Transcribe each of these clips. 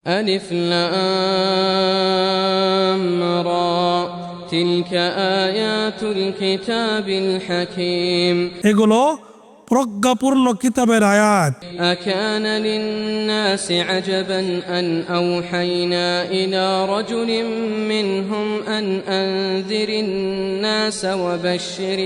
ألف لام را تلك آيات الكتاب الحكيم এগুলো প্রজ্ঞাপূর্ণ কিতাবের আয়াত। أكان للناس عجبا أن أوحينا إلى رجل منهم أن أنذر الناس وبشر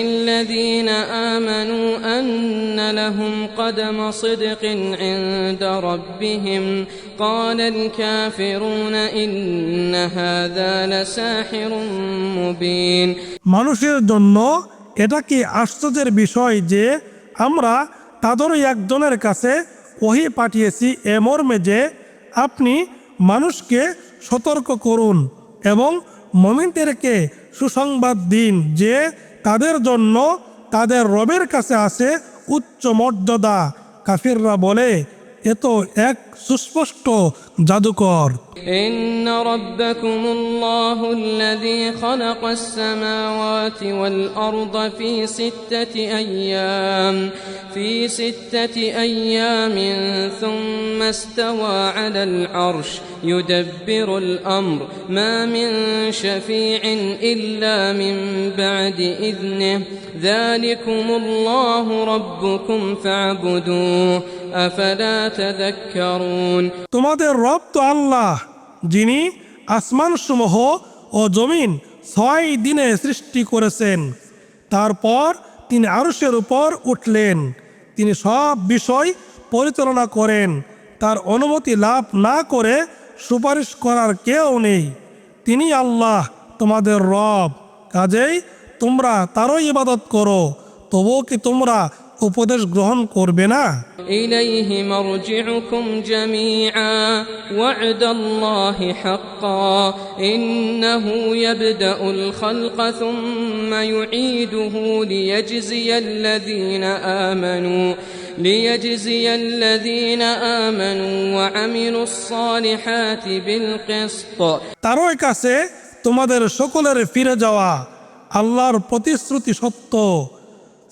الذين آمنوا أن لهم قدم صدق عند ربهم قال الكافرون إن هذا لساحر مبين মানুষের জন্য এটা কি আশ্চর্যের বিষয় যে আমরা তাদেরই একজনের কাছে ওহী পাঠিয়েছি এ মর্মে যে আপনি মানুষকে সতর্ক করুন এবং মুমিনদেরকে সুসংবাদ দিন যে তাদের জন্য তাদের রবের কাছে আছে উচ্চ মর্যাদা। কাফিররা বলে এ তো এক সুস্পষ্ট জাদুকর। إن ربكم الله الذي خلق السماوات والأرض في ستة أيام ثم استوى على العرش يدبر الأمر ما من شفيع إلا من بعد إذنه ذلكم الله ربكم فاعبدوه أفلا تذكرون তোমাদের রব তো আল্লাহ, যিনি আসমানসমূহ ও জমিন 6 দিনে সৃষ্টি করেছেন। তারপর তিনি আরশের উপর উঠলেন। তিনি সব বিষয় পরিচালনা করেন। তার অনুমতি লাভ না করে সুপারিশ করার কেউ নেই। তিনি আল্লাহ তোমাদের রব, কাজেই তোমরা তারই ইবাদত করো। তবুও কি তোমরা উপদেশ গ্রহণ করবে না? إليه مرجعكم جميعا وعد الله حقا إنه يبدأ الخلق ثم يعيده ليجزي الذين آمنوا وعملوا الصالحات بالقسط তারই কাছে তোমাদের সকলের ফিরে যাওয়া। আল্লাহর প্রতিশ্রুতি সত্য।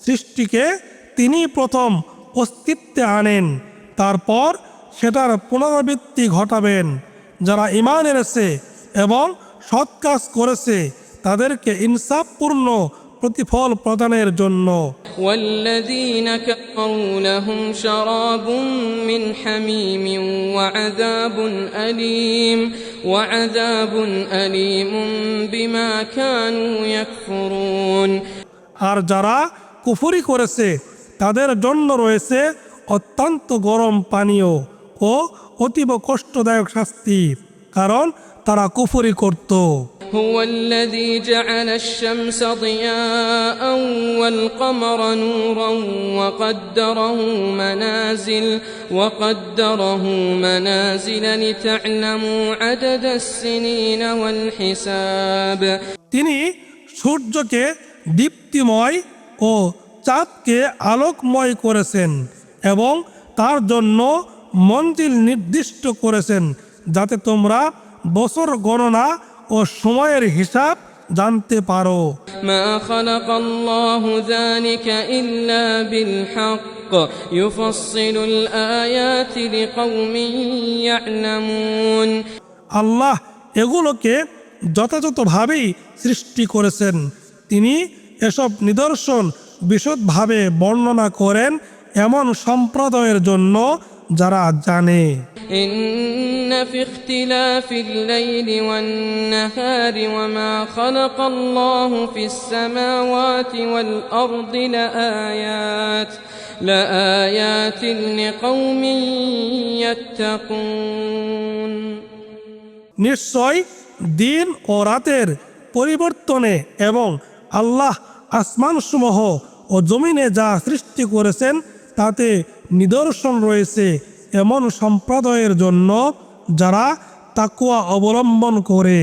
সৃষ্টিকে তিনি প্রথম অস্তিত্বে আনেন, তারপর সেটার পুনরাবৃত্তি ঘটাবেন। যারা ঈমান এনেছে এবং সৎ কাজ করেছে তাদেরকে ইনসাফপূর্ণ প্রতিফল প্রদানের জন্য। والذين كفروا لهم شراب من حميم وعذاب أليم بما كانوا يكفرون আর যারা কুফরি করেছে তাদের জন্য রয়েছে অত্যন্ত গরম পানীয় ও অতীব কষ্টদায়ক শাস্তি, কারণ তারা কুফরি করত। هو الذي جعل الشمس ضياء والقمر نورا وقدره منازل لتعلموا عدد السنين والحساب তিনি সূর্যকে দীপ্তিময় ও চাঁদকে আলোকময় করেছেন এবং তার জন্য মঞ্জিল নির্দিষ্ট করেছেন যাতে তোমরা বছর গণনা ও সময়ের হিসাব জানতে পারো। মা খালাকাল্লাহু যালিকা ইল্লা বিল হক ইউফাসসিলুল আয়াতি লিকাওমিন ইয়ালামুন আল্লাহ এগুলোকে যথাযথভাবেই সৃষ্টি করেছেন। তিনি এসব নিদর্শন বিশদভাবে বর্ণনা করেন এমন সম্প্রদায়ের জন্য যারা জানে। ইন্না ফি ইখতিলাফিল লাইলি ওয়ান নাহারি ওয়া মা খালাকাল্লাহু ফিস সামাওয়াতি ওয়াল আরদি লাআয়াতিন লিকাওমিন ইয়াত্তাকুন নিশ্চয় দিন ও রাতের পরিবর্তনে এবং আল্লাহ আসমানসমূহ ও জমিনে যা সৃষ্টি করেছেন তাতে নিদর্শন রয়েছে এমন সম্প্রদায়ের জন্য যারা তাকওয়া অবলম্বন করে।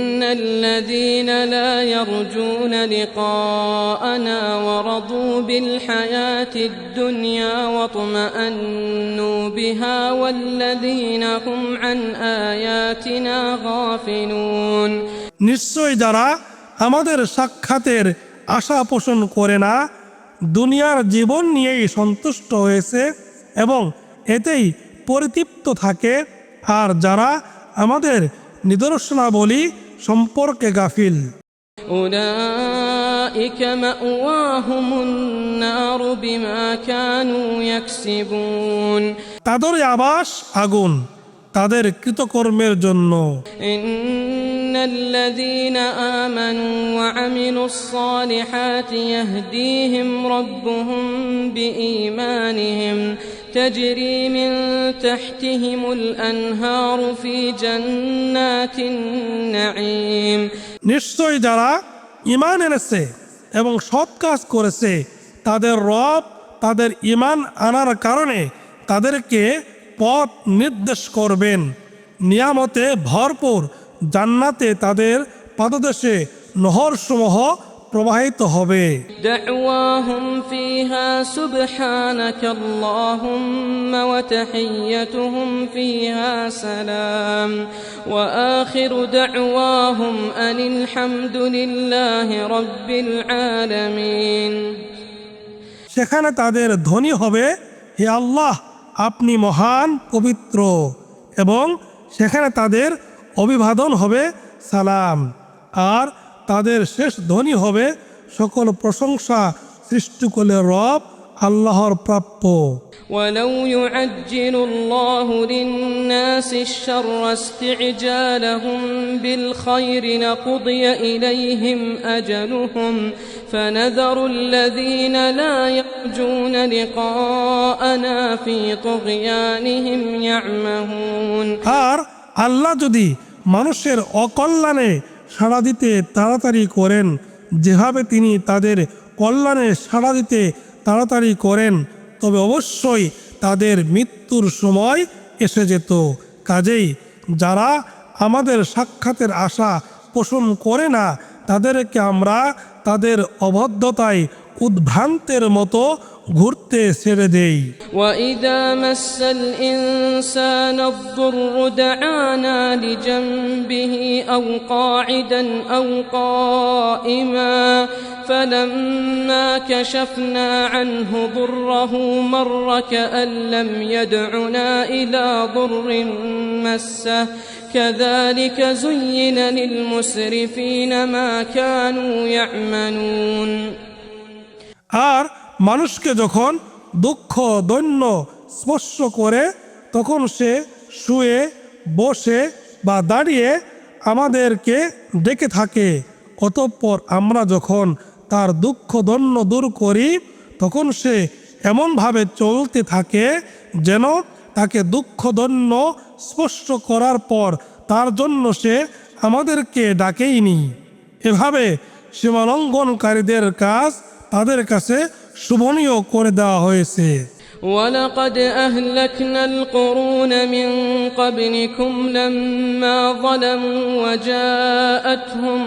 ইন্নাল্লাযীনা লা ইয়ারজুনা লিকাআনা ওয়া রাদু বিল হায়াতিদ দুনিয়া ওয়া তুমাআন্নু বিহা ওয়াল্লাযীনা হুম আন আয়াতিনা গাফিলুন নিশ্চয় যারা আমাদের সাক্ষাতের আশা পোষণ করে না, দুনিয়ার জীবন নিয়েই সন্তুষ্ট হয়েছে এবং এতেই পরিতৃপ্ত থাকে, আর যারা আমাদের নিদর্শনাবলী সম্পর্কে গাফিল أولئك مأواهم النار بما كانوا يكسبون তাদের আবাস আগুন তাদের কৃতকর্মের জন্য। إن الذين آمنوا وعملوا الصالحات يهديهم ربهم بإيمانهم تجري من تحتهم الأنهار في جنات النعيم নিশ্চয় যারা ঈমান এনেছে এবং সৎ কাজ করেছে তাদের রব তাদের ঈমান আনার কারণে তাদেরকে পথ নির্দেশ করবেন নিয়ামতে ভরপুর জান্নাতে তাদের পাদদেশে নহরসমূহ প্রবাহিত হবে। دعواهم فيها سبحانك اللهم وتحيتهم فيها سلام وآخر دعواهم أن الحمد لله رب العالمين সেখানে তাদের ধ্বনি হবে, হে আল্লাহ আপনি মহান পবিত্র, এবং সেখানে তাদের অভিবাদন হবে সালাম, আর তাদের শেষ ধ্বনি হবে সকল প্রশংসা সৃষ্টিকুলের রব আল্লাহর প্রাপ্য। ولو يعجل الله للناس الشر استعجالهم بالخير لقضي إليهم أجلهم فنذر الذين لا يرجون لقاءنا في طغيانهم يعمهون আর আল্লাহ যদি মানুষের অকল্যাণে সাড়া দিতে তাড়াতাড়ি করেন যেভাবে তিনি তাদের কল্যাণে সাড়া দিতে তাড়াতাড়ি করেন তবে অবশ্যই তাদের মৃত্যুর সময় এসে যেত। কাজেই যারা আমাদের সাক্ষাতের আশা পোষণ করে না তাদেরকে আমরা তাদের অবদ্ধতায় উদ্ভ্রান্তের মতো ঘুরতে ছেড়ে দেই। وإذا مس الإنسان الضر دعانا لجنبه أو قاعدا أو قائما فلما كشفنا عنه ضره مر كأن لم يدعنا إلى ضر مسه كذلك زين للمسرفين ما كانوا يعملون আর মানুষকে যখন দুঃখ দৈন্য স্পর্শ করে তখন সে শুয়ে বসে বা দাঁড়িয়ে আমাদেরকে ডেকে থাকে, অতঃপর আমরা যখন তার দুঃখ দৈন্য দূর করি তখন সে এমনভাবে চলতে থাকে যেন তাকে দুঃখ দৈন্য স্পর্শ করার পর তার জন্য সে আমাদেরকে ডাকেইনি। এভাবে সীমালঙ্ঘনকারীদের কাজ তাদের কাছে শুভনীয় করে দেওয়া হয়েছে। ولقد أهلكنا القرون من قبلكم لما ظلموا وجاءتهم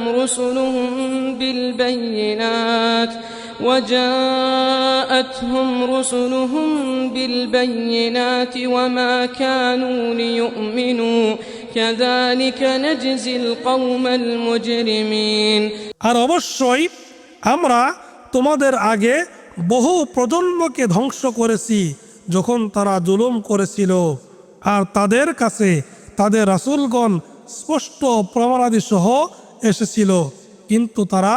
رسلهم بالبينات وما كانوا ليؤمنوا كذلك نجزي القوم المجرمين আর অবশ্যই আমরা তোমাদের আগে বহু প্রজন্মকে ধ্বংস করেছি যখন তারা জুলুম করেছিল, আর তাদের কাছে তাদের রাসূলগণ স্পষ্ট প্রমাণাদি সহ এসেছিল, কিন্তু তারা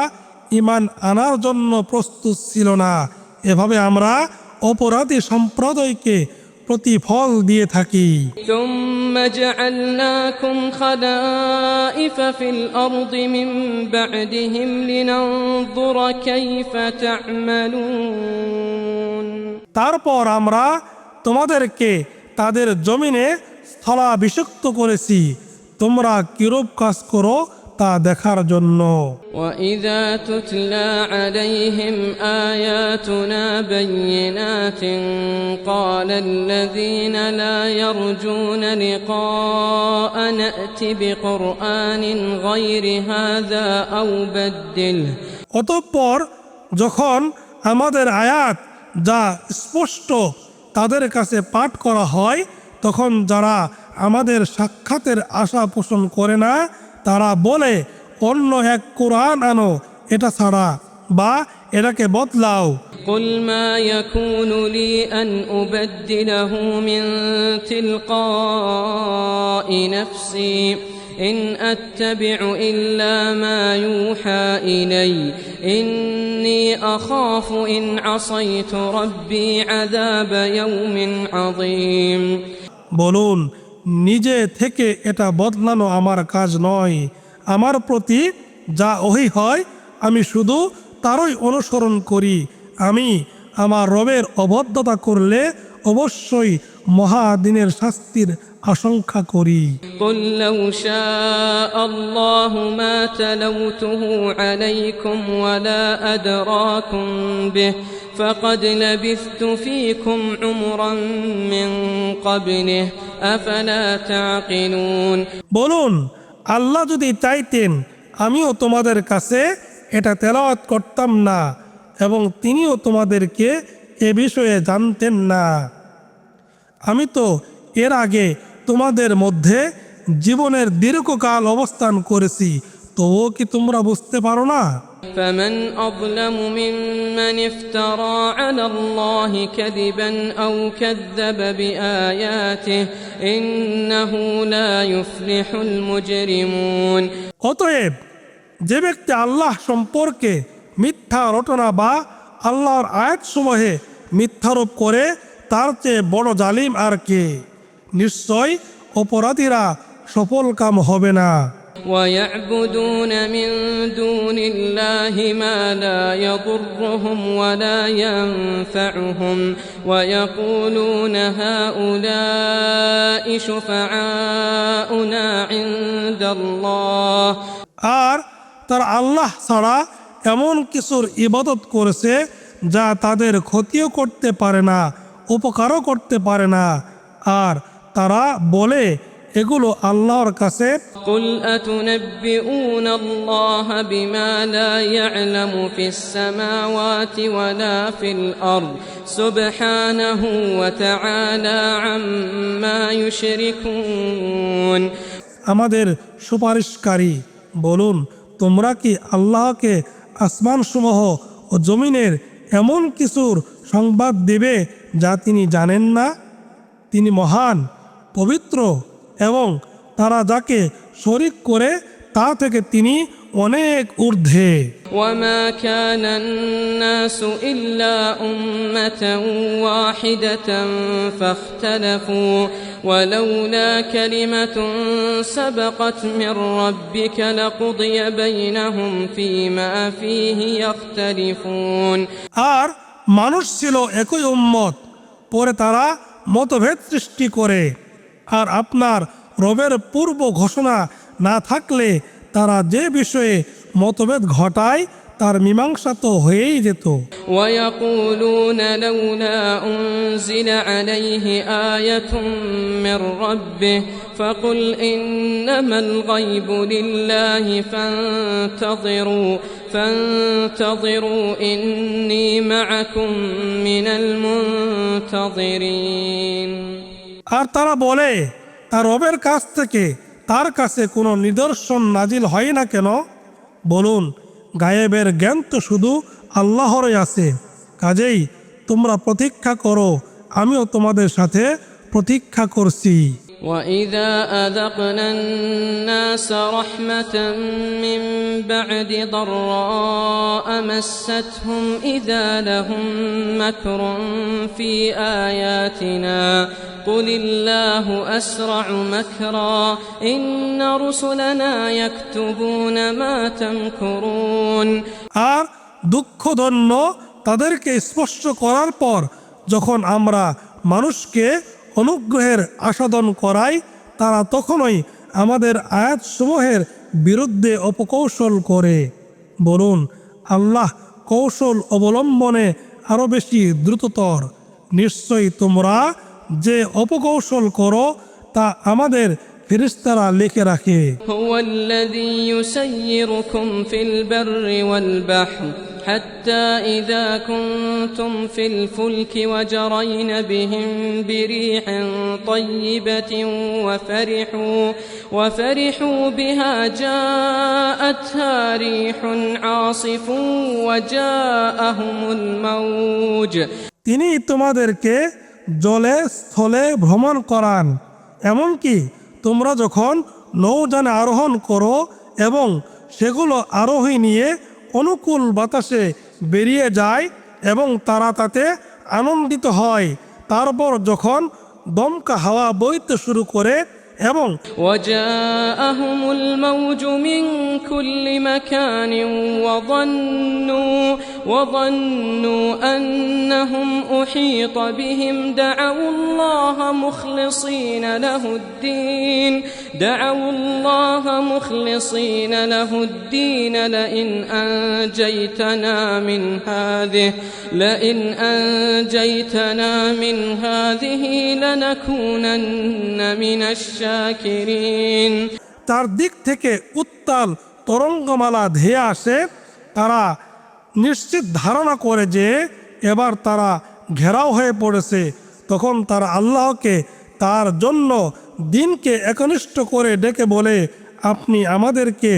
ঈমান আনার জন্য প্রস্তুত ছিল না। এভাবে আমরা অপরাধী সম্প্রদায়কে প্রতিফল দিয়ে থাকি। ثم جعلناكم خلائف في الأرض من بعدهم لننظر كيف تعملون তারপর আমরা তোমাদেরকে তাদের জমিনে স্থলাভিষিক্ত করেছি তোমরা কিরূপ কাজ করো তা দেখার জন্য। وإذا تتلى عليهم آياتنا بينات قال الذين لا يرجون لقاءنا ائت بقرآن غير هذا أو بدله অতঃপর যখন আমাদের আয়াত যা স্পষ্ট তাদের কাছে পাঠ করা হয় তখন যারা আমাদের সাক্ষাতের আশা পোষণ করে না তারা বলে অন্য এক কোরআন আনো এটা ছাড়া, বা এটাকে বদলাও। قل ما يكون لي أن أبدله من تلقاء نفسي إن أتبع إلا ما يوحى إلي إني أخاف إن عصيت ربي عذاب يوم عظيم। বলুন, নিজে থেকে এটা বদলানো আমার কাজ নয়। আমার প্রতি যা ওহী হয় আমি শুধু তারই অনুসরণ করি। আমি আমার রবের অবদ্ধতা করলে অবশ্যই মহাদিনের শাস্তির আশঙ্কা করি। قل لو شاء الله ما تلوته عليكم ولا أدراكم به فقد لبثت فيكم عمرا من قبله أفلا تعقلون। বলুন, আল্লাহ যদি চাইতেন আমিও তোমাদের কাছে এটা তেলাওয়াত করতাম না এবং তিনিও তোমাদেরকে এ বিষয়ে জানতেন না। আমি তো এর আগে তোমাদের মধ্যে জীবনের দীর্ঘকাল অবস্থান করেছি, তবুও কি তোমরা বুঝতে পারো না? فمن أظلم ممن افترى على الله كذبا أو كذب بآياته إنه لا يفلح المجرمون। অতএব যে ব্যক্তি আল্লাহ সম্পর্কে মিথ্যা রটনা বা আল্লাহর আয়াতসমূহে মিথ্যারোপ করে তার চেয়ে বড় জালিম আর কে? নিশ্চয় অপরাধীরা সফল কাম হবে না। ويعبدون من دون الله ما لا يضرهم ولا ينفعهم ويقولون هؤلاء شفعاؤنا عند الله। আর তারা আল্লাহ ছাড়া এমন কিছুর ইবাদত করেছে যা তাদের ক্ষতিও করতে পারে না, উপকারও করতে পারে না। আর তারা বলে এগুলো আল্লাহর কাছে। قل أتنبئون الله بما لا يعلم في السماوات ولا في الأرض سبحانه وتعالى عما يشركون। আমাদের সুপারিশকারী, বলুন, তোমরা কি আল্লাহকে আসমানসমূহ ও জমিনের এমন কিছুর সংবাদ দেবে যা তিনি জানেন না? তিনি মহান, পবিত্র এবং তারা যাকে শরীক করে তা থেকে তিনি অনেক ঊর্ধ্বে। وما كان الناس إلا أمة واحدة فاختلفوا ولولا كلمة سبقت من ربك لقضي بينهم فيما فيه يختلفون। আর মানুষ ছিল একই উম্মত, পরে তারা মতভেদ সৃষ্টি করে। আর আপনার রবের পূর্ব ঘোষণা না থাকলে তারা যে বিষয়ে মতভেদ ঘটায় তার মীমাংসা তো হয়েই যেত। ويقولون لولا أنزل عليه آية من ربه فقل إنما الغيب لله فانتظروا إني معكم من المنتظرين। আর তারা বলে, তার রবের কাছ থেকে তার কাছে কোনো নিদর্শন নাজিল হয় না কেন? বলুন, গায়েবের জ্ঞান তো শুধু আল্লাহরই আছে, কাজেই তোমরা প্রতীক্ষা করো, আমিও তোমাদের সাথে প্রতীক্ষা করছি। وإذا أذقنا الناس رحمة من بعد ضراء مستهم إذا لهم مكر في آياتنا قل الله أسرع مكرا إن رسلنا يكتبون ما تمكرون। আর দুঃখদন্য তাদেরকে স্পর্শ করার পর যখন আমরা মানুষকে অনুগ্রহের আস্বাদন করাই, তারা তখনই আমাদের আয়াতসমূহের বিরুদ্ধে অপকৌশল করে। বলুন, আল্লাহ কৌশল অবলম্বনে আরো বেশি দ্রুততর। নিশ্চয়ই তোমরা যে অপকৌশল করো তা আমাদের ফেরেশতারা লিখে রাখে। هو الذي يسيركم في البر والبحر حتى إذا كنتم في الفلك وجرين بهم بريح طيبة وفرحوا بها جاءتها ريح عاصف وجاءهم الموج তিনি তোমাদেরকে জলে স্থলে ভ্রমণ করান, এমনকি তোমরা যখন নৌযানে আরোহণ করো এবং সেগুলো আরোহী নিয়ে অনুকূল বাতাসে বেরিয়ে যায় এবং তারা তাতে আনন্দিত হয়, তারপর যখন দমকা হাওয়া বইতে শুরু করে এবং وجاءهم الموج من كل مكان وظنوا أنهم أحيط بهم دعوا الله مخلصين له الدين لئن أنجيتنا من هذه لنكونن من الشاكرين তার দিক থেকে উত্তাল তরঙ্গমালা ধেয়ে আসে। তারা নিশ্চিত ধারণা করে যে এবার তারা ঘেরাও হয়ে পড়েছে। তখন তারা আল্লাহকে তার জন্য দিনকে একনিষ্ঠ করে ডেকে বলে, আপনি আমাদেরকে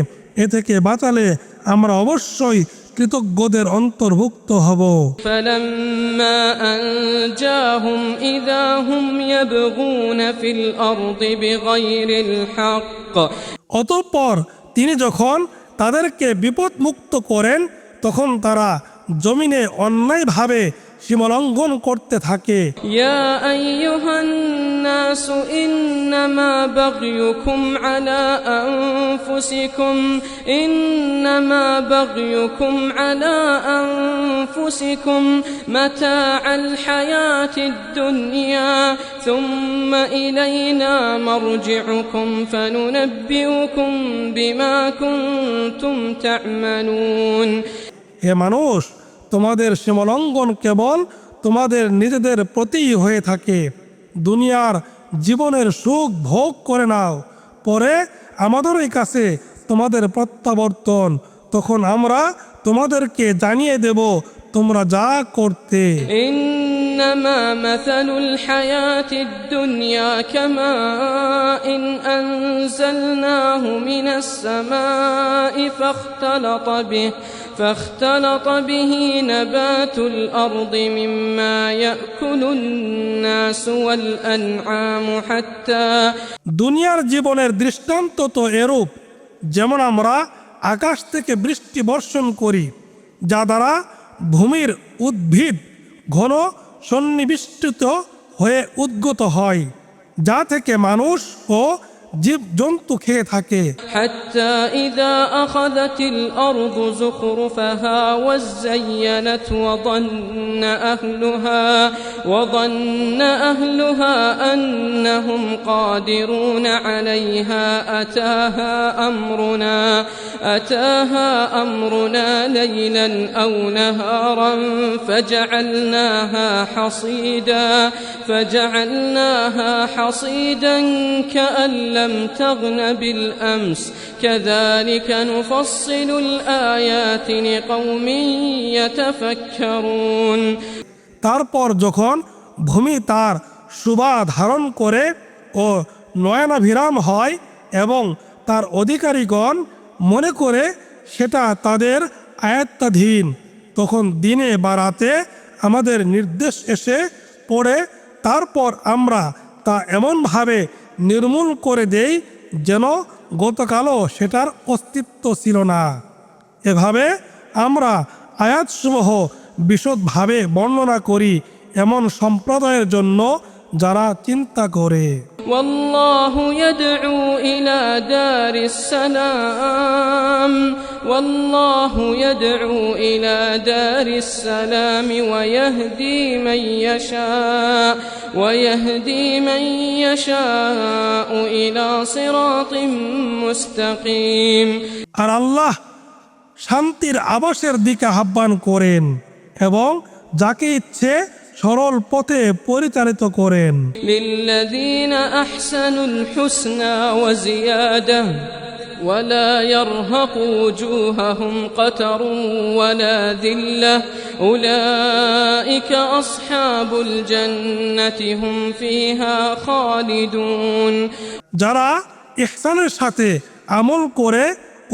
এ থেকে বাঁচালে আমরা অবশ্যই কৃতজ্ঞদের অন্তর্ভুক্ত হব। فلما أنجاهم إذا هم يبغون في الأرض بغير الحق অতঃপর তিনি যখন তাদেরকে বিপদমুক্ত করেন তখন তারা জমিনে অন্যায়ভাবে সীমালঙ্ঘন করতে থাকে। يا أيها الناس إنما بغيكم على أنفسكم متاع الحياة الدنيا ثم إلينا مرجعكم فننبئكم بما كنتم تعملون হে মানুষ, তোমাদের সীমালঙ্ঘন কেবল তোমাদের নিজেদের প্রতিই হয়ে থাকে। দুনিয়ার জীবনের সুখ ভোগ করে নাও, পরে আমাদেরই কাছে তোমাদের প্রত্যাবর্তন, তখন আমরা তোমাদেরকে জানিয়ে দেব তোমরা যা করতে। إنما مثل الحياة الدنيا كماء أنزلناه من السماء فاختلط به نبات الأرض مما يأكل الناس والأنعام দুনিয়ার জীবনের দৃষ্টান্ত তো এরূপ, যেমন আমরা আকাশ থেকে বৃষ্টি বর্ষণ করি, যা দ্বারা ভূমির উদ্ভিদ ঘন সন্নিবিষ্ট হয়ে উদ্গত হয়, যা থেকে মানুষ ও জীবজন্তু খেয়ে থাকে। حتى إذا أخذت الأرض زخرفها وزينت وظن أهلها أنهم قادرون عليها أتاها أمرنا ليلا أو نهارا فجعلناها حصيدا كأن لم تغن بالأمس كذلك نفصل الآيات لقوم يتفكرون তারপর যখন ভূমি তার শোভা ধারণ করে ও নয়নাভিরাম হয় এবং তার অধিকারীগণ মনে করে সেটা তাদের আয়ত্তাধীন, তখন দিনে বা রাতে আমাদের নির্দেশ এসে পড়ে, তারপর আমরা তা এমনভাবে নির্মূল করে দেই যেন গতকালও সেটার অস্তিত্ব ছিল না। এভাবে আমরা আয়াতসমূহ বিশদভাবে বর্ণনা করি এমন সম্প্রদায়ের জন্য যারা চিন্তা করে। والله يدعو إلى دار السلام ويهدي من يشاء إلى صراط مستقيم আর আল্লাহ শান্তির আবাসের দিকে আহ্বান করেন এবং যাকে ইচ্ছে সরল পথে পরিচালিত করেন। للذين أحسنوا الحسنى وزيادة ولا يرهق وجوههم قتر ولا ذلة أولئك أصحاب الجنة هم فيها خالدون যারা ইহসানের সাথে আমল করে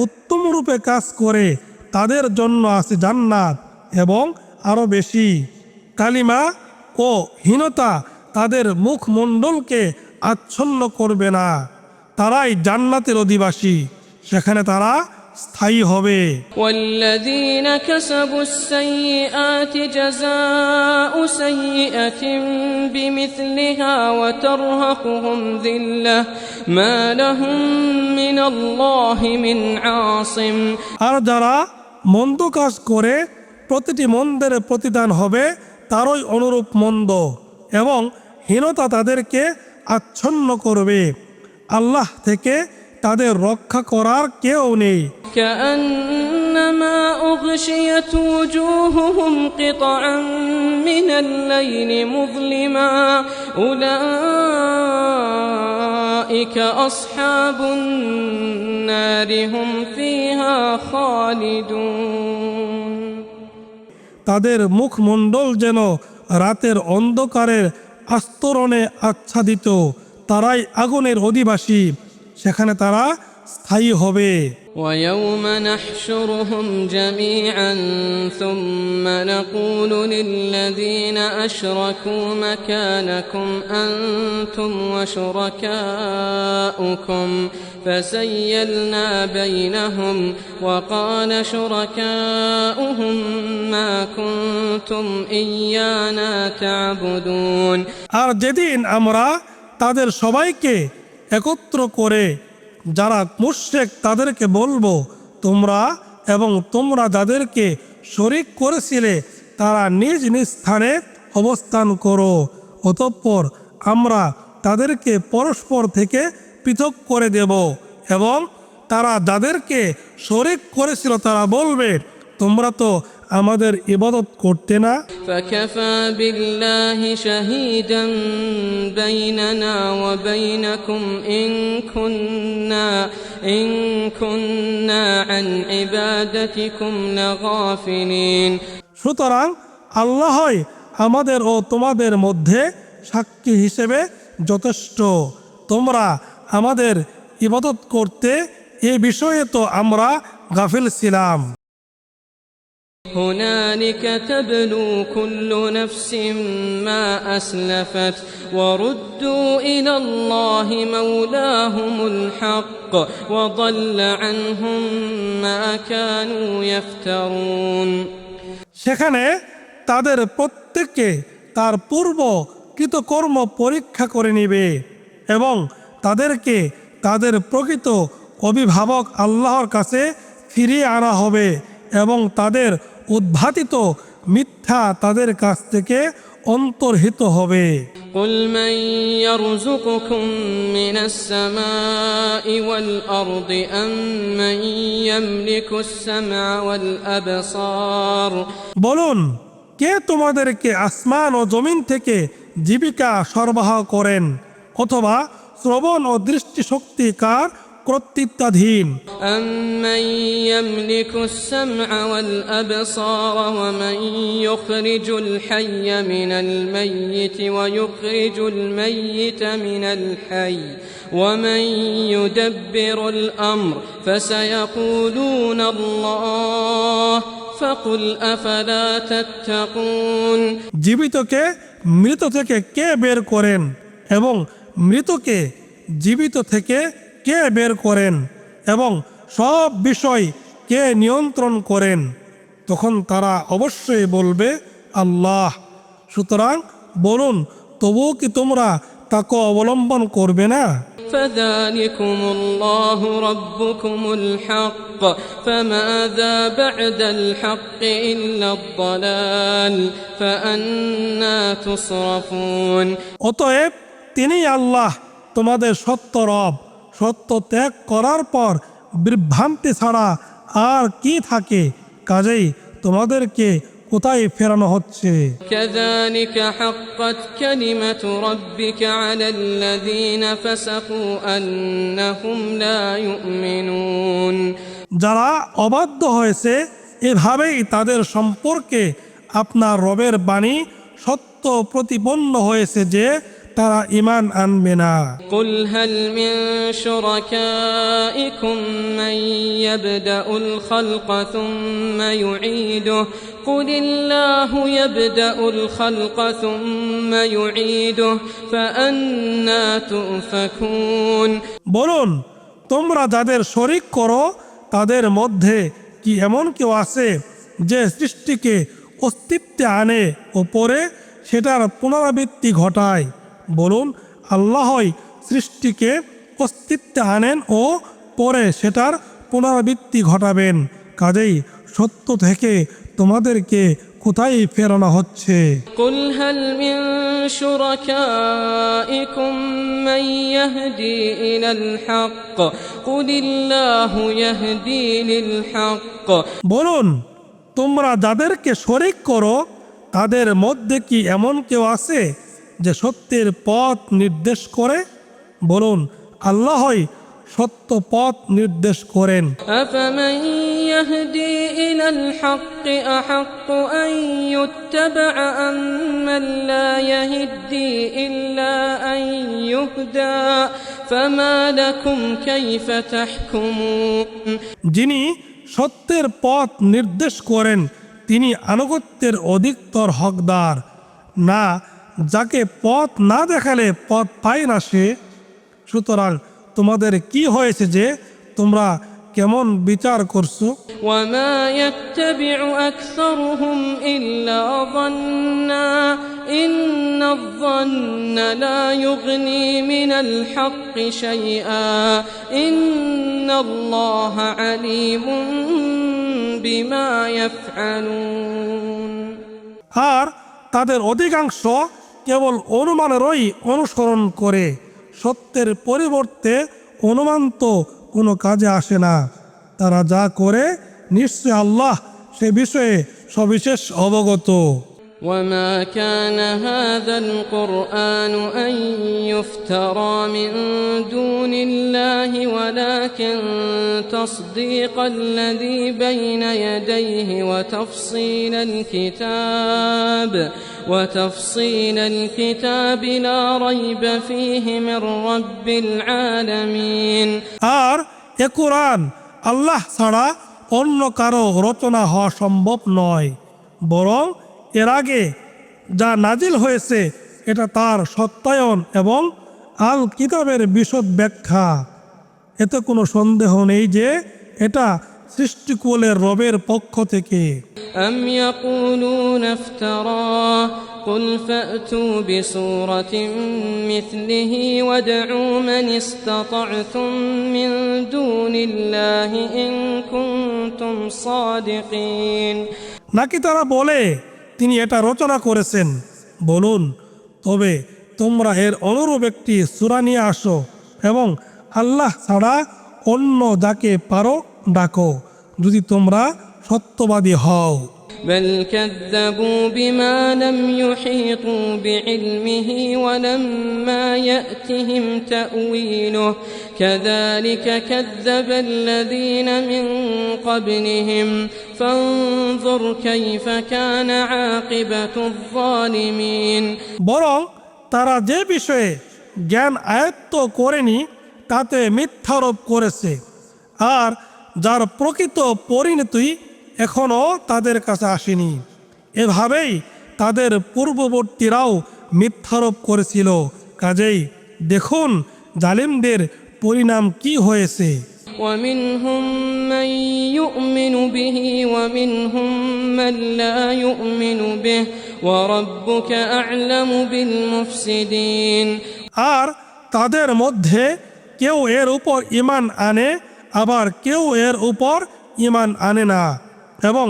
উত্তম রূপে কাজ করে তাদের জন্য আছে জান্নাত এবং আরো বেশি। কালিমা ও হীনতা তাদের মুখমণ্ডলকে আচ্ছন্ন করবে না। তারাই জান্নাতের অধিবাসী, সেখানে তারা স্থায়ী হবে। والذين كسبوا السيئات جزاء سيئة بمثلها وترهقهم ذلة ما لهم من الله من عاصم আর যারা মন্দ কাজ করে প্রতিটি মন্দের প্রতিদান হবে তারই অনুরূপ মন্দ, এবং হীনতা তাদেরকে আচ্ছন্ন করবে। আল্লাহ থেকে তাদের রক্ষা করার কেউ নেই। كأنما أغشيت وجوههم قطعا من الليل مظلما أولئك أصحاب النار هم فيها خالدون তাদের মুখমণ্ডল যেন রাতের অন্ধকারের আস্তরণে আচ্ছাদিত, তারাই আগুনের অধিবাসী, সেখানে তারা স্থায়ী হবে। ويوم نحشرهم جميعا ثم نقول للذين أشركوا مكانكم أنتم وشركاؤكم فزيلنا بينهم وقال شركاؤهم ما كنتم إيانا تعبدون আর যেদিন আমরা তাদের সবাইকে একত্র করে যারা মুশরিক তাদেরকে বলবো, তোমরা এবং তোমরা যাদেরকে শরীক করেছিলে তারা নিজ নিজ স্থানে অবস্থান করো। অতঃপর আমরা তাদেরকে পরস্পর থেকে পৃথক করে দেব, এবং তারা যাদেরকে শরীক করেছিল তারা বলবে, তোমরা তো আমাদের ইবাদত করতে না। فكفى بالله شهيدا بيننا وبينكم إن كنا عن عبادتكم لغافلين সুতরাং আল্লাহই আমাদের ও তোমাদের মধ্যে সাক্ষী হিসেবে যথেষ্ট। তোমরা আমাদের ইবাদত করতে এ বিষয়ে তো আমরা গাফিল ছিলাম। هنالك تبلو كل نفس ما أسلفت وردوا إلى الله مولاهم الحق وضل عنهم ما كانوا يفترون সেখানে তাদের প্রত্যেককে তার পূর্ব কৃতকর্ম পরীক্ষা করে নিবে, এবং তাদেরকে তাদের প্রকৃত অভিভাবক আল্লাহর কাছে ফিরিয়ে আনা হবে, এবং তাদের উদ্ভাতিত মিথ্যা তাদের কাছ থেকে অন্তর্হিত হবে। قل من يرزقكم من السماء والأرض أم من يملك السمع والأبصار বলুন, কে তোমাদেরকে আসমান ও জমিন থেকে জীবিকা সরবরাহ করেন, অথবা শ্রবণ ও দৃষ্টিশক্তি কার কর্তৃত্বাধীন? أَمَّن يَمْلِكُ السَّمْعَ وَالْأَبْصَارَ وَمَن يُخْرِجُ الْحَيَّ مِنَ الْمَيِّتِ وَيُخْرِجُ الْمَيِّتَ مِنَ الْحَيِّ وَمَن يُدَبِّرُ الْأَمْرَ فَسَيَقُولُونَ اللَّهُ فَقُلْ أَفَلَا تَتَّقُونَ জীবিতকে মৃত থেকে কে বের করেন, এবং মৃতকে জীবিত থেকে কে বের করেন, এবং সব বিষয় কে নিয়ন্ত্রণ করেন? তখন তারা অবশ্যই বলবে আল্লাহ। সুতরাং বলুন, তবুও কি তোমরা তাকে অবলম্বন করবে না? فذلكم الله ربكم الحق فماذا بعد الحق إلا الضلال فأنى تصرفون অতএব তিনি আল্লাহ তোমাদের সত্য রব, সত্য ত্যাগ করার পর বিভ্রান্তি ছাড়া আর কি থাকে? কাজেই তোমাদেরকে কোথায় ফেরানো হচ্ছে। كذلك حقت كلمة ربك على الذين فسقوا أنهم لا يؤمنون যারা অবাধ্য হয়েছে এভাবেই তাদের সম্পর্কে আপনার রবের বাণী সত্য প্রতিপন্ন হয়েছে যে তারা ঈমান আনবে না। قل هل من شركائكم من يبدأ الخلق ثم يعيده قل الله يبدأ الخلق ثم يعيده فأنى تؤفكون বলুন, তোমরা যাদের শরিক করো তাদের মধ্যে কি এমন কেউ আছে যে সৃষ্টিকে অস্তিত্বে আনে ও পরে সেটার পুনরাবৃত্তি ঘটায়? বলুন, আল্লাহই সৃষ্টিকে অস্তিত্বে আনেন ও পরে সেটার পুনরাবৃত্তি ঘটাবেন। কাজেই সত্য থেকে তোমাদেরকে কোথায় ফেরানো হচ্ছে? قل هل من شركائكم من يهدي إلى الحق قل الله يهدي للحق বলুন, তোমরা যাদেরকে শরিক করো তাদের মধ্যে কি এমন কেউ আছে যে সত্যের পথ নির্দেশ করে? বলুন, আল্লাহই সত্য পথ নির্দেশ করেন। أفمن يهدي إلى الحق أحق أن يتبع أمن لا يهدي إلا أن يهدى فما لكم كيف تحكمون যিনি সত্যের পথ নির্দেশ করেন তিনি আনুগত্যের অধিকতর হকদার, না যাকে পথ না দেখালে পথ পায় না সে। সুতরাং তোমাদের কি হয়েছে যে তোমরা কেমন বিচার করছো? وما يتبع أكثرهم إلا ظنا إن الظن لا يغني من الحق شيئا إن الله عليم بما يفعلون আর তাদের অধিকাংশ কেবল অনুমানেরই অনুসরণ করে। সত্যের পরিবর্তে অনুমান তো কোনো কাজে আসে না। তারা যা করে নিশ্চয় আল্লাহ সে বিষয়ে সবিশেষ অবগত। وما كان هذا القرآن أن يفترى من دون الله ولكن تصديق الذي بين يديه وتفصيل الكتاب لا ريب فيه من رب العالمين আর এ কোরআন আল্লাহ ছাড়া অন্য কারো রচনা হওয়া সম্ভব নয়, বরং এর আগে যা নাজিল হয়েছে এটা তার সত্যায়ন এবং আল কিতাবের বিশদ ব্যাখ্যা। এতে কোনো সন্দেহ নেই যে এটা সৃষ্টিকুলের রবের পক্ষ থেকে। أم يقولون افتراه قل فأتوا بسورة مثله وادعوا من استطعتم من دون الله إن كنتم صادقين নাকি তারা বলে তিনি এটা রচনা করেছেন? বলুন, তবে তোমরা এর অনুরূপ একটি সূরা নিয়ে আসো এবং আল্লাহ ছাড়া অন্য যাকে পারো ডাকো, যদি তোমরা সত্যবাদী হও। بل كذبوا بما لم يحيطوا بعلمه ولما يأتهم تأويله كذلك كذب الذين من قبلهم فانظر كيف كان عاقبة الظالمين বরং তারা যে বিষয়ে জ্ঞান আয়ত্ত করেনি তাতে মিথ্যারোপ করেছে, আর যার প্রকৃত পরিণতি এখনও তাদের কাছে আসেনি। এভাবেই তাদের পূর্ববর্তীরাও মিথ্যারোপ করেছিল। কাজেই দেখুন জালিমদের পরিণাম কি হয়েছে। ومنهم من يؤمن به ومنهم من لا يؤمن به وربك أعلم بالمفسدين আর তাদের মধ্যে কেউ এর উপর ঈমান আনে, আবার কেউ এর উপর ঈমান আনে না, এবং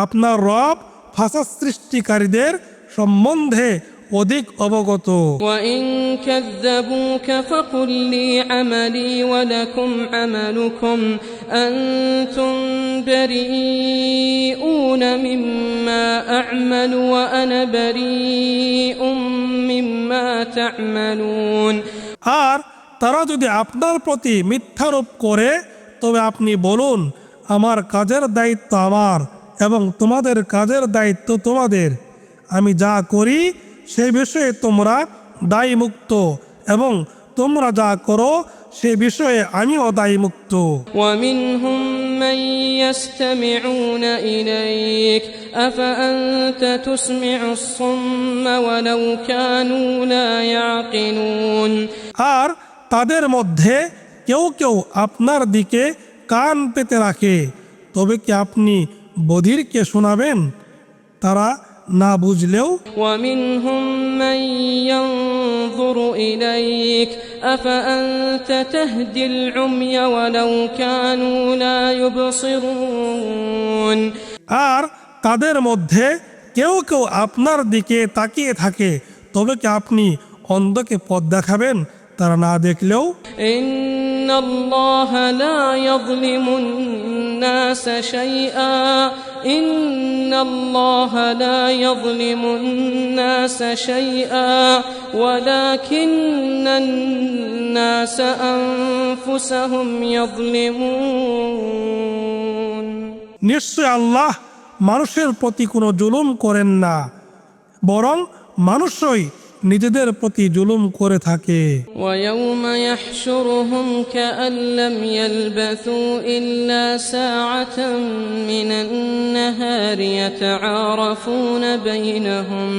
আপনার রব ফাসাদ সৃষ্টিকারীদের সম্বন্ধে অধিক অবগত। وإن كذبوك فقل لي عملي ولكم عملكم أنتم بريئون مما أعمل وأنا بريء مما تعملون আর তারা যদি আপনার প্রতি মিথ্যারোপ করে তবে আপনি বলুন, আমার কাজের দায়িত্ব আমার এবং তোমাদের কাজের দায়িত্ব তোমাদের। আমি যা করি সে বিষয়ে তোমরা দায়মুক্ত এবং তোমরা যা করো সে বিষয়ে আমিও দায়মুক্ত। ومنهم من يستمعون إليك أفأنت تسمع الصم ولو كانوا لا يعقلون আর তাদের মধ্যে কেউ কেউ আপনার দিকে কান পেতে রাখে, তবে কি আপনি বধিরকে শোনাবেন তারা না বুঝলেও? ومنهم من ينظر إليك أفأنت تهدي العمي ولو كانوا لا يبصرون আর তাদের মধ্যে কেউ কেউ আপনার দিকে তাকিয়ে থাকে, তবে কি আপনি অন্ধকে পথ দেখাবেন তারা না দেখলেও? إن الله لا يظلم الناس شيئا إن الله لا يظلم الناس شيئا ولكن الناس أنفسهم يظلمون নিশ্চয় আল্লাহ মানুষের প্রতি কোনো জুলুম করেন না, বরং মানুষই নিজেদের প্রতি জুলুম করে থাকে। ويوم يحشرهم كأن لم يلبثوا إلا ساعة من النهار يتعارفون بينهم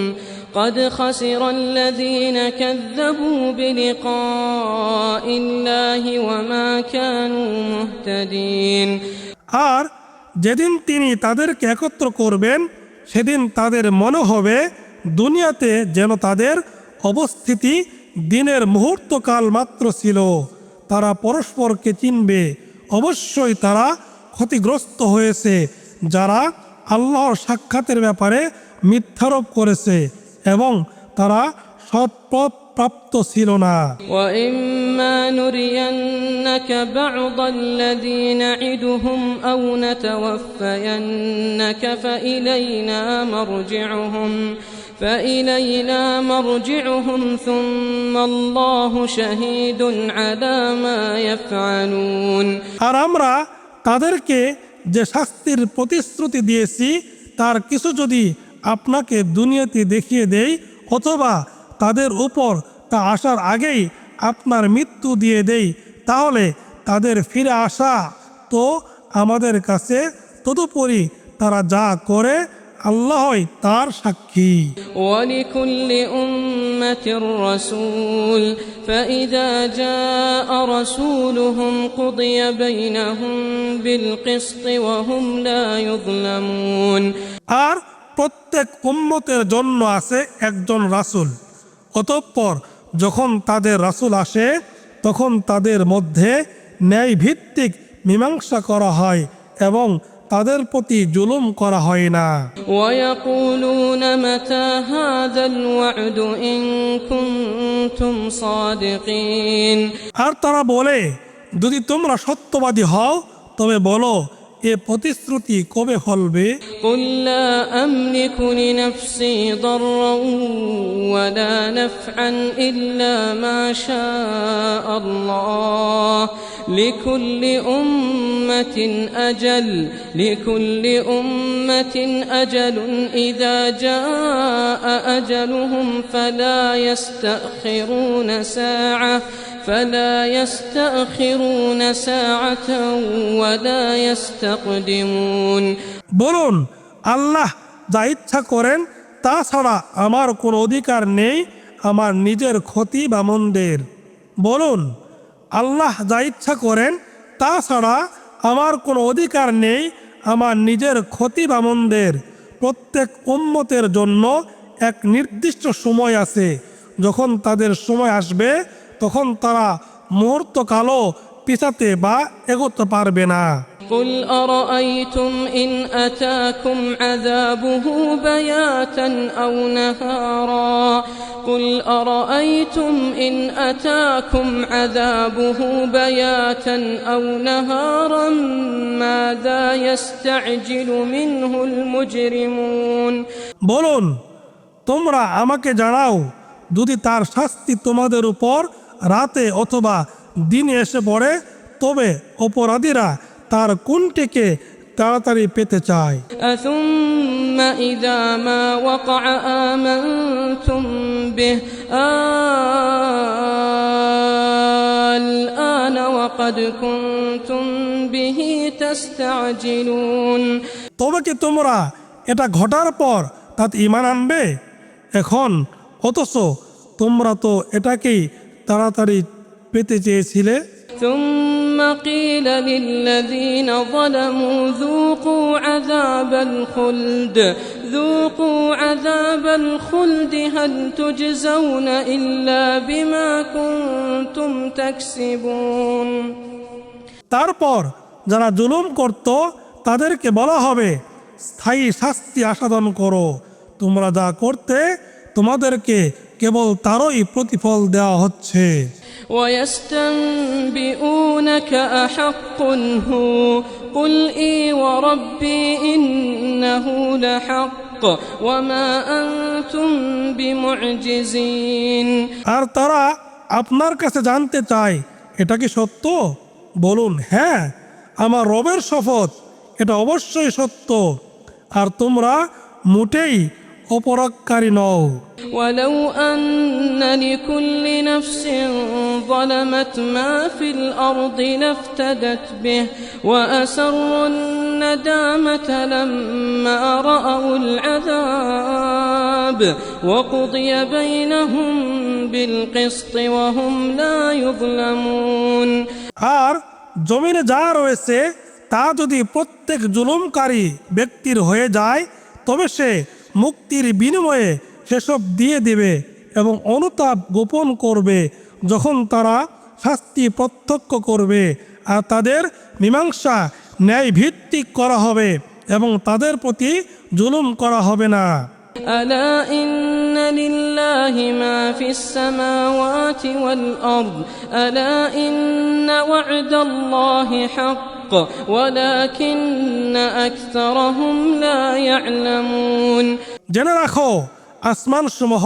قد خسر الذين كذبوا بلقاء الله وما كانوا مهتدين আর যেদিন তিনি তাদেরকে একত্র করবেন সেদিন তাদের মনে হবে দুনিয়াতে যেন তাদের অবস্থিতি দিনের মুহূর্তকাল মাত্র ছিল। তারা পরস্পরকে চিনবে, অবশ্যই তারা ক্ষতিগ্রস্ত হয়েছে যারা আল্লাহর সাক্ষাতের ব্যাপারে মিথ্যারোপ করেছে এবং তারা সৎপথ প্রাপ্ত ছিল না। وإما نرينك بعض الذي نعدهم أو نتوفينك فإلينا مرجعهم ثم الله شهيد على ما يفعلون আর আমরা তাদেরকে যে শাস্তির প্রতিশ্রুতি দিয়েছি তার কিছু যদি আপনাকে দুনিয়াতে দেখিয়ে দেই অথবা তাদের উপর তা আসার আগেই আপনার মৃত্যু দিয়ে দেই, তাহলে তাদের ফিরে আসা তো আমাদের কাছে, তদুপরি তারা যা করে আল্লাহই তার সাক্ষী। ولكل أمة رسول فإذا جاء رسولهم قضي بينهم بالقسط وهم لا يظلمون আর প্রত্যেক উম্মতের জন্য আছে একজন রাসূল, অতঃপর যখন তাদের রাসূল আসে তখন তাদের মধ্যে ন্যায় ভিত্তিক মীমাংসা করা হয় এবং তাদের প্রতি জুলুম করা হয় না। ويقولون متى هذا الوعد إن كنتم صادقين আর তারা বলে, যদি তোমরা সত্যবাদী হও তবে বলো এ প্রতিশ্রুতি কবে ফলবে? قل لا أملك لنفسي ضرا ولا نفعا إلا ما شاء الله لكل أمة أجل إذا جاء أجلهم فلا يستأخرون ساعة ولا يستقدمون বলুন, আল্লাহ যা ইচ্ছা করেন তা ছাড়া আমার কোনো অধিকার নেই আমার নিজের ক্ষতি বা মন্দের। বলুন, আল্লাহ যা ইচ্ছা করেন তা ছাড়া আমার কোনো অধিকার নেই আমার নিজের ক্ষতি বা মন্দের। প্রত্যেক উম্মতের জন্য এক নির্দিষ্ট সময় আছে, যখন তাদের সময় আসবে তখন তারা মুহূর্তকালও পিছাতে বা এগোতে পারবে না। قل أرأيتم إن أتاكم عذابه بياتا أو نهارا قل أرأيتم إن أتاكم عذابه بياتا أو نهارا ماذا يستعجل منه المجرمون বলুন, তোমরা আমাকে জানাও, যদি তার শাস্তি তোমাদের উপর রাতে অথবা দিনে এসে পড়ে, তবে অপরাধীরা তার কোনটিকে তাড়াতাড়ি পেতে চায়। ثم إذا ما وقع آمنتم به الآن وقد كنتم به تستعجلون তবে কি তোমরা এটা ঘটার পর তাতে ঈমান আনবে এখন? অথচ তোমরা তো এটাকেই তাড়াতাড়ি পেতে চেয়েছিলে। ثم قيل للذين ظلموا ذوقوا عذاب الخلد هل تجزون إلا بما كنتم تكسبون তারপর যারা জুলুম করত তাদেরকে বলা হবে, স্থায়ী শাস্তি আস্বাদন করো, তোমরা যা করতে তোমাদেরকে কেবল তারই প্রতিফল দেওয়া হচ্ছে। ويستنبئونك أحق هو قل إي وربي إنه لحق وما أنتم بمعجزين আর তারা আপনার কাছে জানতে চায়, এটা কি সত্য? বলুন, হ্যাঁ, আমার রবের শপথ, এটা অবশ্যই সত্য, আর তোমরা মোটেই অপরাধকারী নও। ولو أن لكل نفس ظلمت ما في الأرض لافتدت به وأسروا الندامة لما رأوا العذاب وقضي بينهم بالقسط وهم لا يظلمون আর জমিনে যা রয়েছে তা যদি প্রত্যেক জুলুমকারী ব্যক্তির হয়ে যায়, তবে সে মুক্তির বিনিময়ে সেসব দিয়ে দেবে এবং অনুতাপ গোপন করবে যখন তারা শাস্তি প্রত্যক্ষ করবে, আর তাদের মীমাংসা ন্যায় ভিত্তিক করা হবে এবং তাদের প্রতি জুলুম করা হবে না। ألا إن لله ما في السماوات والأرض ألا إن وعد الله حق ولكن أكثرهم لا يعلمون জেনে রাখো, আসমান সমূহ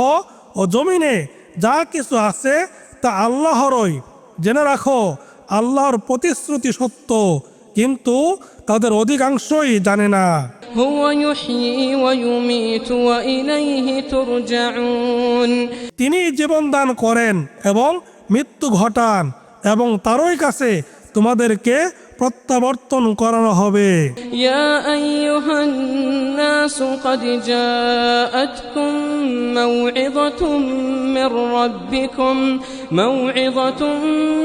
ও জমিনে যা কিছু আছে তা আল্লাহরই। জেনে রাখো, আল্লাহর প্রতিশ্রুতি সত্য, কিন্তু তাদের অধিকাংশই জানে না। هو يحيي ويميت وإليه ترجعون তিনি জীবন দান করেন এবং মৃত্যু ঘটান এবং তারই কাছে তোমাদেরকে প্রত্যাবর্তন করানো হবে। يا أيها الناس قد جاءتكم موعظة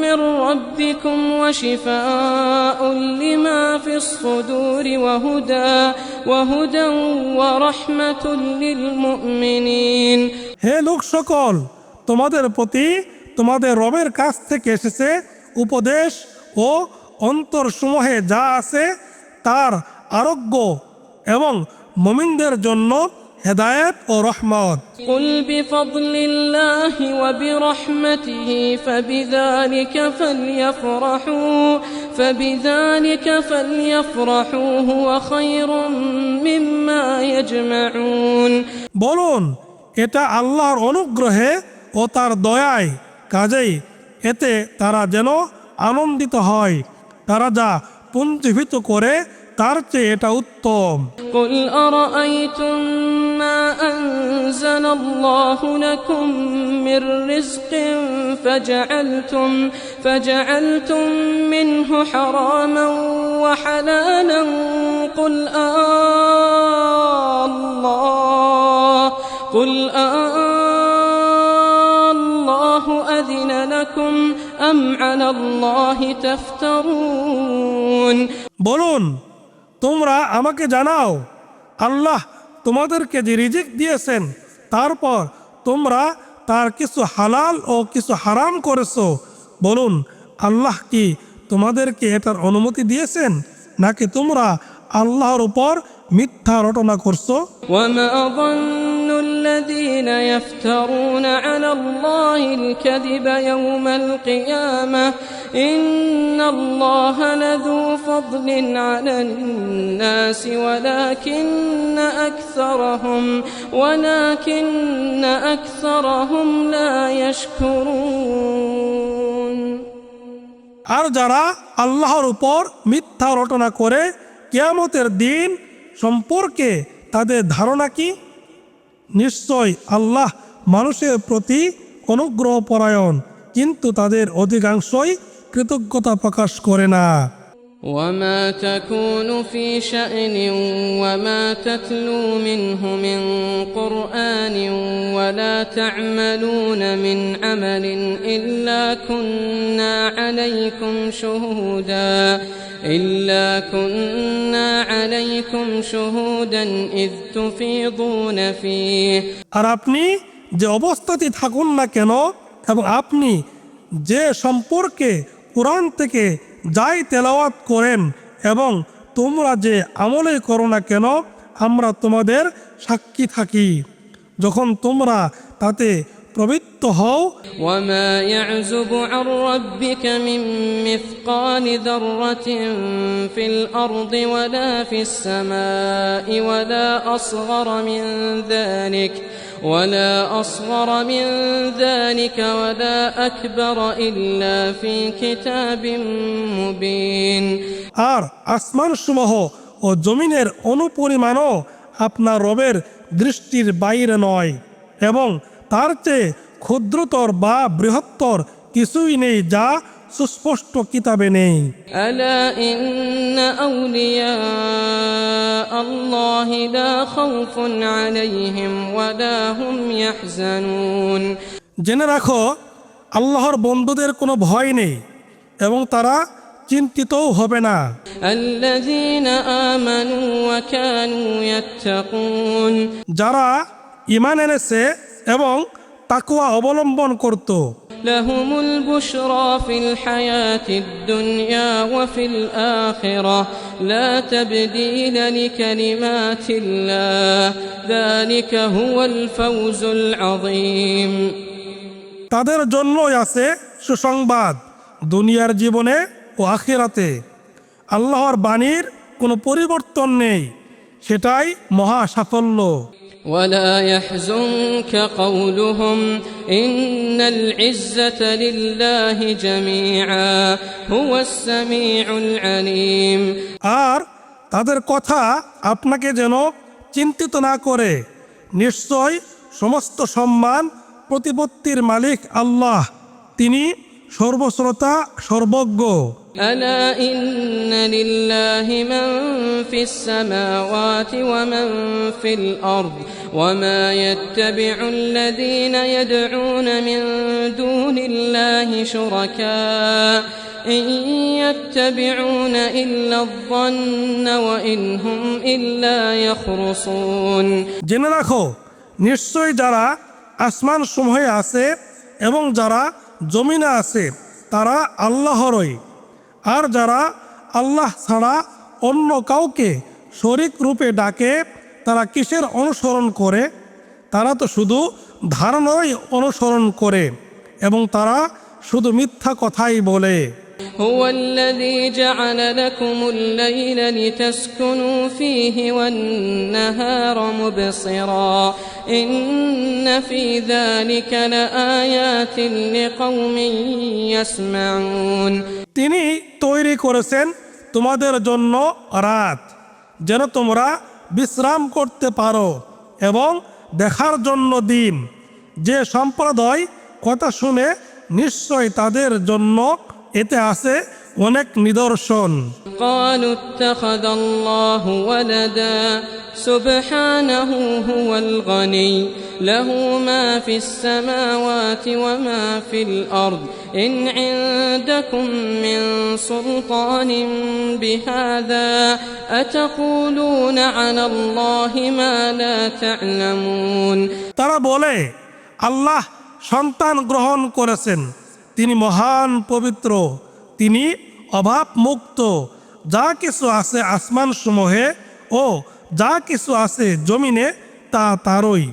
من ربكم وشفاء لما في الصدور وهدى ورحمة للمؤمنين হে লোক সকল, তোমাদের প্রতি তোমাদের রবের কাছ থেকে এসেছে উপদেশ ও অন্তরসমূহে যা আছে তার আরোগ্য এবং মুমিনদের জন্য হেদায়েত ও রহমত। قل بفضل الله وبرحمته فبذلك فليفرحوا هو خير مما يجمعون বলুন, এটা আল্লাহর অনুগ্রহে ও তার দয়ায়, কাজেই এতে তারা যেন আনন্দিত হয়, তারা যা পুঞ্জীভূত করে তার চেয়ে এটা উত্তম। قل أرأيتم ما أنزل الله لكم من رزق فجعلتم منه حراما وحلالا قل الله أذن لكم أم على الله تفترون বলুন, তোমরা আমাকে জানাও, আল্লাহ তোমাদেরকে যে রিজিক দিয়েছেন তারপর তোমরা তার কিছু হালাল ও কিছু হারাম করেছো, বলুন, আল্লাহ কি তোমাদেরকে এটার অনুমতি দিয়েছেন, নাকি তোমরা আল্লাহর উপর মিথ্যা রটনা করছো? وما ظن الذين يفترون على الله الكذب يوم القيامة إن الله لذو فضل على الناس ولكن أكثرهم لا يشكرون। আর যারা আল্লাহর উপর মিথ্যা রটনা করে কিয়ামতের দিন সম্পর্কে তাদের ধারণা কি? নিশ্চয় আল্লাহ মানুষের প্রতি অনুগ্রহ পরায়ণ, কিন্তু তাদের অধিকাংশই কৃতজ্ঞতা প্রকাশ করে না। وما تكون في شأن وما تتلو منه من قرآن ولا تعملون من عمل إلا كنا عليكم شهودا إذ تفيضون فيه। আর আপনি যে অবস্থাতেই থাকুন না কেন এবং আপনি যে সম্পর্কে কোরআন থেকে যাই তেলাওয়াত করেন এবং তোমরা যে আমলে করো না কেন, আমরা তোমাদের সাক্ষী থাকি যখন তোমরা তাতে প্রবৃত্ত হও। وما يعزب عن ربك من مثقال ذرة في الأرض ولا في السماء ولا أصغر من ذلك ولا أكبر إلا في كتاب مبين। আর আসমানসমূহ ও জমিনের অনুপরিমাণও আপনার রবের দৃষ্টির বাইরে নয়, এবং তার চেয়ে ক্ষুদ্রতর বা বৃহত্তর কিছুই নেই যা সুস্পষ্ট কিতাবে নেই। ألا إن أولياء الله لا خوف عليهم ولا هم يحزنون। জেনে রাখো, আল্লাহর বন্ধুদের কোনো ভয় নেই এবং তারা চিন্তিতও হবে না। الذين آمنوا وكانوا يتقون। যারা ঈমান এনেছে এবং তাকওয়া অবলম্বন করত। لهم البشرى في الحياة الدنيا وفي الآخرة لا تبديل لكلمات الله ذلك هو الفوز العظيم। তাদের জন্যই আছে সুসংবাদ দুনিয়ার জীবনে ও আখিরাতে। আল্লাহর বাণীর কোনো পরিবর্তন নেই, সেটাই মহা সাফল্য। ولا يحزنك قولهم إن العزة لله جميعا هو السميع العليم। আর তাদের কথা আপনাকে যেন চিন্তিত না করে, নিশ্চয় সমস্ত সম্মান প্রতিপত্তির মালিক আল্লাহ, তিনি সর্বশ্রোতা সর্বজ্ঞ। ألا إن لله من في السماوات ومن في الأرض وما يتبع الذين يدعون من دون الله شركاء إن يتبعون إلا الظن وإن هم إلا يخرصون। জেনে রাখো, নিশ্চয় যারা আসমান সমূহে আছে এবং যারা জমিনে আছে তারা আল্লাহরই, আর যারা আল্লাহ ছাড়া অন্য কাউকে শরীক রূপে ডাকে তারা কিসের অনুসরণ করে? তারা তো শুধু ধারণাই অনুসরণ করে এবং তারা শুধু মিথ্যা কথাই বলে। هو الذي جعل لكم الليل لتسكنوا فيه والنهار مبصرا إن في ذلك لآيات لقوم يسمعون। তিনি তৈরি করেছেন তোমাদের জন্য রাত যেন তোমরা বিশ্রাম করতে পারো এবং দেখার জন্য দিন। যে সম্প্রদায় কথা শুনে, নিশ্চয় তাদের জন্য এতে আছে অনেক নিদর্শন। قالوا اتخذ الله ولدا سبحانه هو الغني له ما في السماوات وما في الأرض إن عندكم من سلطان بهذا أتقولون على الله ما لا تعلمون। তারা বলে, আল্লাহ সন্তান গ্রহণ করেছেন, তিনি মহান পবিত্র, তিনি অভাব মুক্ত, যা কিছু আছে আসমান সমূহে ও যা কিছু আছে জমিনে তা তারই।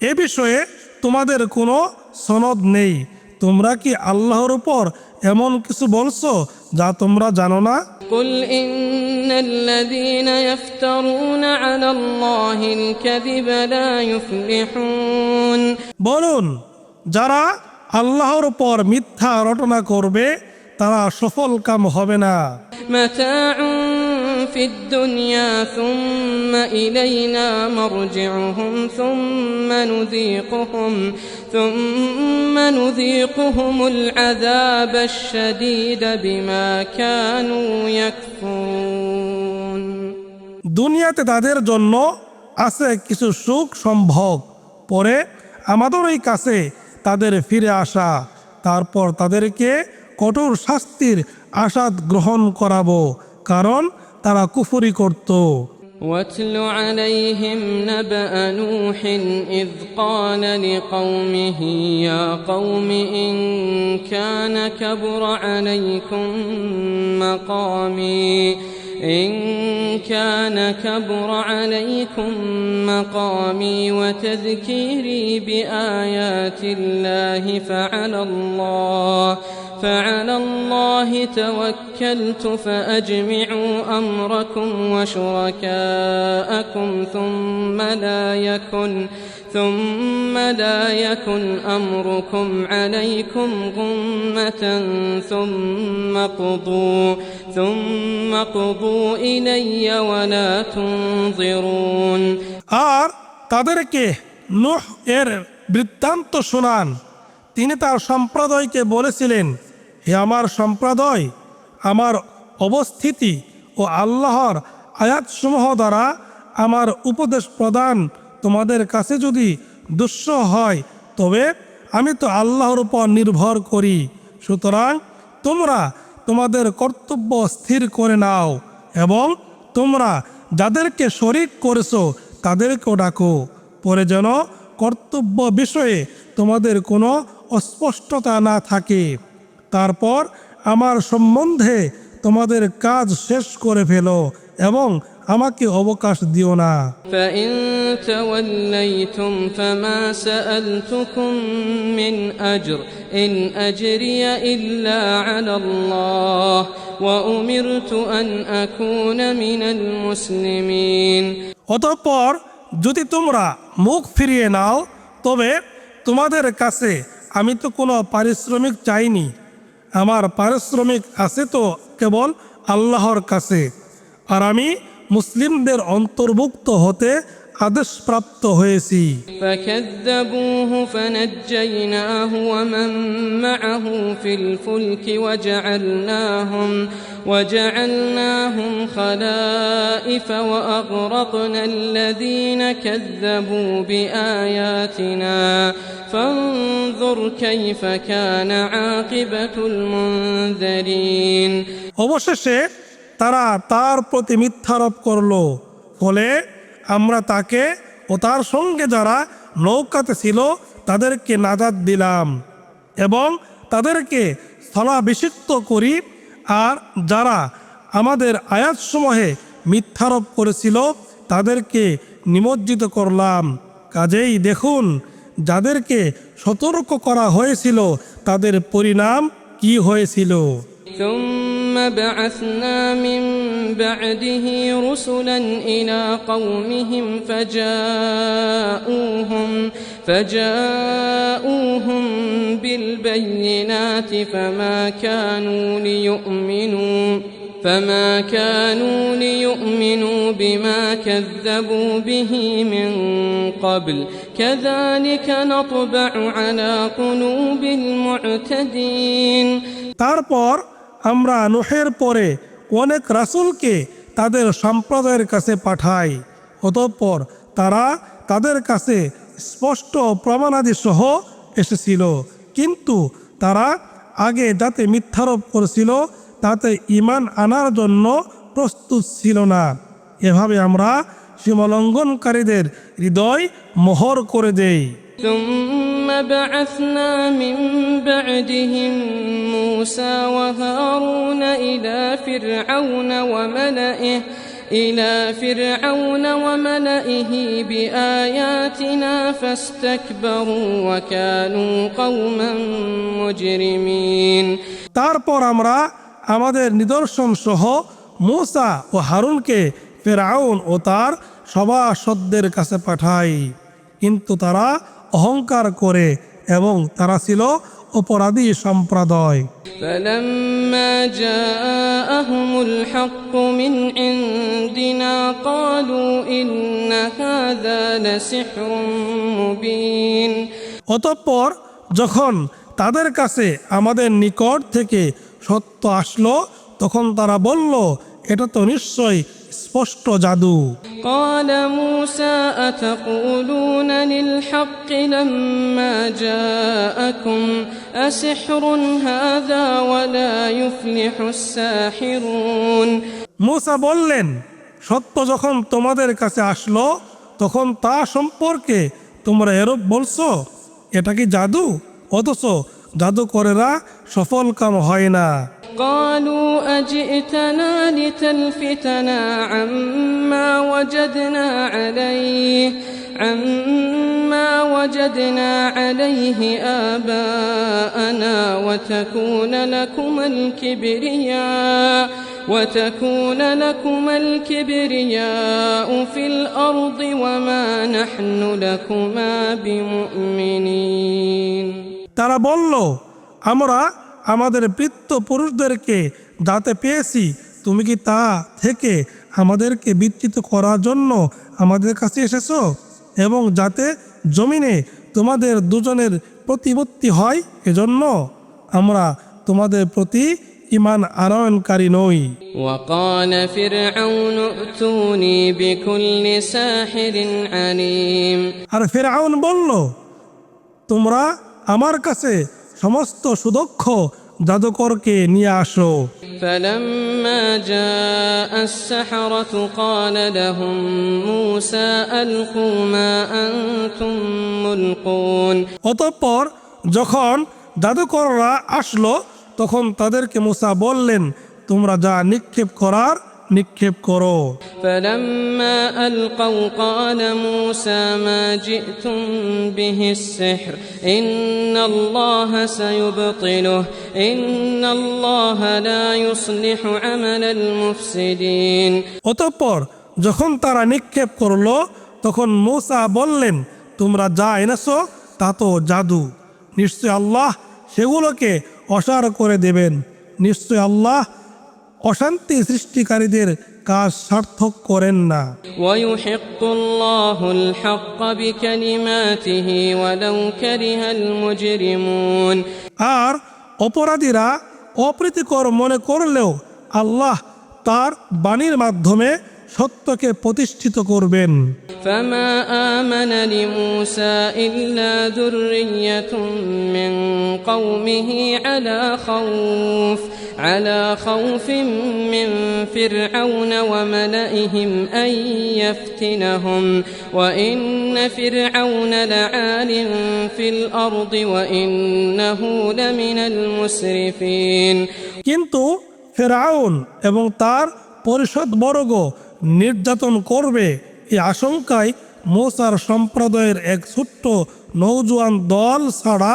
এ বিষয়ে তোমাদের কোনো সনদ নেই। তোমরা কি আল্লাহর উপর এমন কিছু বলছো যা তোমরা জানো না? قل إن الذين يفترون على الله الكذب لا يفلحون বলুন, যারা আল্লাহর উপর মিথ্যা রটনা করবে তারা সফলকাম হবে না। متاع في الدنيا ثم إلينا مرجعهم ثم نذيقهم العذاب الشديد بما كانوا يكفرون দুনিয়াতে তাদের জন্য আছে কিছু সুখ সম্ভোগ, পরে আমাদেরই কাছে তাদের ফিরে আসা, তারপর তাদেরকে কঠোর শাস্তির আসাদ গ্রহণ করাবো, কারণ তারা কুফরি করত। واتل عليهم نبأ نوح إذ قال لقومه يا قوم إن كان كبر عليكم مقامي وتذكيري بآيات الله فعلى الله توكلت فأجمعوا أمركم وشركاءكم ثم لا يكن أمركم عليكم غمة ثم قضوا إلي ولا تنظرون আর তাদেরকে নূহ এর বৃত্তান্ত শোনান। তিনি তার সম্প্রদায়কে বলেছিলেন, হে আমার সম্প্রদায়, আমার অবস্থিতি ও আল্লাহর আয়াতসমূহ দ্বারা আমার উপদেশ প্রদান তোমাদের কাছে যদি দুঃসহ হয়, তবে আমি তো আল্লাহর উপর নির্ভর করি। সুতরাং তোমরা তোমাদের কর্তব্য স্থির করে নাও এবং তোমরা যাদেরকে শরীক করেছো তাদেরকেও ডাকো, পরে যেন কর্তব্য বিষয়ে তোমাদের কোনো অস্পষ্টতা না থাকে। তারপর আমার সম্বন্ধে তোমাদের কাজ শেষ করে ফেলো এবং আমাকে অবকাশ দিও না। فإن توليتم فما سألتكم من أجر إن أجري إلا على الله وأمرت أن أكون من المسلمين অতঃপর যদি তোমরা মুখ ফিরিয়ে নাও, তবে তোমাদের কাছে আমি তো কোনো পারিশ্রমিক চাইনি। আমার পারিশ্রমিক আছে তো কেবল আল্লাহর কাছে, আর আমি মুসলিমদের অন্তর্ভুক্ত হতে আদেশপ্রাপ্ত হয়েছি। فكذبوه فنجيناه ومن معه في الفلك وجعلناهم خلائف وأغرقنا الذين كذبوا بآياتنا فانظر كيف كان عاقبة المنذرين অবশেষে তারা তার প্রতি মিথ্যারোপ করল, ফলে আমরা তাকে ও তার সঙ্গে যারা নৌকাতে ছিল তাদেরকে নাজাত দিলাম এবং তাদেরকে স্থলাভিষিক্ত করি, আর যারা আমাদের আয়াতসমূহে মিথ্যারোপ করেছিল তাদেরকে নিমজ্জিত করলাম। কাজেই দেখুন, যাদেরকে সতর্ক করা হয়েছিল তাদের পরিণাম কি হয়েছিল। ثم بعثنا من بعده رسلا إلى قومهم فجاءوهم بالبينات فما كانوا ليؤمنوا بما كذبوا به من قبل كذلك نطبع على قلوب المعتدين তারপর আমরা নূহের পরে অনেক রাসূলকে তাদের সম্প্রদায়ের কাছে পাঠাই। অতঃপর তারা তাদের কাছে স্পষ্ট প্রমাণাদি সহ এসেছিল, কিন্তু তারা আগে যাতে মিথ্যারোপ করেছিল তাতে ঈমান আনার জন্য প্রস্তুত ছিল না। এভাবে আমরা সীমালঙ্ঘনকারীদের হৃদয় মোহর করে দেই। ثم بعثنا من بعدهم موسى وهارون إلى فرعون وملئه بآياتنا فاستكبروا وكانوا قوما مجرمين তারপর আমরা আমাদের নিদর্শন সহ মূসা ও হারুনকে ফিরআউন ও তার সভাসদদের কাছে পাঠাই, কিন্তু তারা অহংকার করে এবং তারা ছিল অপরাধী সম্প্রদায়। فلما جاءهم الحق من عندنا قالوا إن هذا لسحر مبين অতঃপর যখন তাদের কাছে আমাদের নিকট থেকে সত্য আসলো তখন তারা বলল, এটা তো নিশ্চয় স্পষ্ট জাদু। قال موسى أتقولون للحق لما جاءكم أسحر هذا ولا يفلح الساحرون মূসা বললেন, সত্য যখন তোমাদের কাছে আসলো তখন তা সম্পর্কে তোমরা এরূপ বলছো, এটা কি জাদু? অথচ জাদুকরেরা সফল কাম হয় না। قالوا أجئتنا لتلفتنا عما وجدنا عليه آباءنا وتكون لكما الكبرياء في الأرض وما نحن لكما بمؤمنين তারা বলল, আমরা আমাদের পিতৃপুরুষদেরকে যাতে পেয়েছি, তুমি কি তা থেকে আমাদেরকে বিচ্যুত করার জন্য আমাদের কাছে এসেছো এবং যাতে জমিনে তোমাদের দুজনের প্রতিপত্তি হয়, এজন্য আমরা তোমাদের প্রতি ঈমান আনয়নকারী নই। وقال فرعون ائتوني بكل ساحر عليم আর ফিরআউন বলল, তোমরা আমার কাছে সমস্ত সুদক্ষ জাদুকরকে নিয়ে আসো। فلما جاء السحرة قال لهم موسى ألقوا ما أنتم ملقون অতঃপর যখন জাদুকররা আসলো তখন তাদেরকে মূসা বললেন, তোমরা যা নিক্ষেপ করার নিক্ষেপ করো। فلما ألقوا قال موسى ما جئتم به السحر إن الله سيبطله إن الله لا يصلح عمل المفسدين অতঃপর যখন তারা নিক্ষেপ করলো তখন মূসা বললেন, তোমরা যা এনেছো তা তো জাদু, নিশ্চয় আল্লাহ সেগুলোকে অসার করে দেবেন, নিশ্চয় আল্লাহ অশান্তি সৃষ্টিকারীদের কাজ সার্থক করেন না। ويحق الله الحق بكلماته ولو كره المجرمون আর অপরাধীরা অপ্রীতিকর মনে করলেও আল্লাহ তার বাণীর মাধ্যমে সত্যকে প্রতিষ্ঠিত করবেন। فما آمن لموسى إلا ذرية من قومه على خوف من فرعون وملئهم أن يفتنهم وإن فرعون لعال في الأرض وإنه لمن المسرفين কিন্তু ফিরআউন এবং তার পরিষদবর্গ নির্যাতন করবে এই আশঙ্কায় মূসার সম্প্রদায়ের এক ছোট্ট নওজোয়ান দল ছাড়া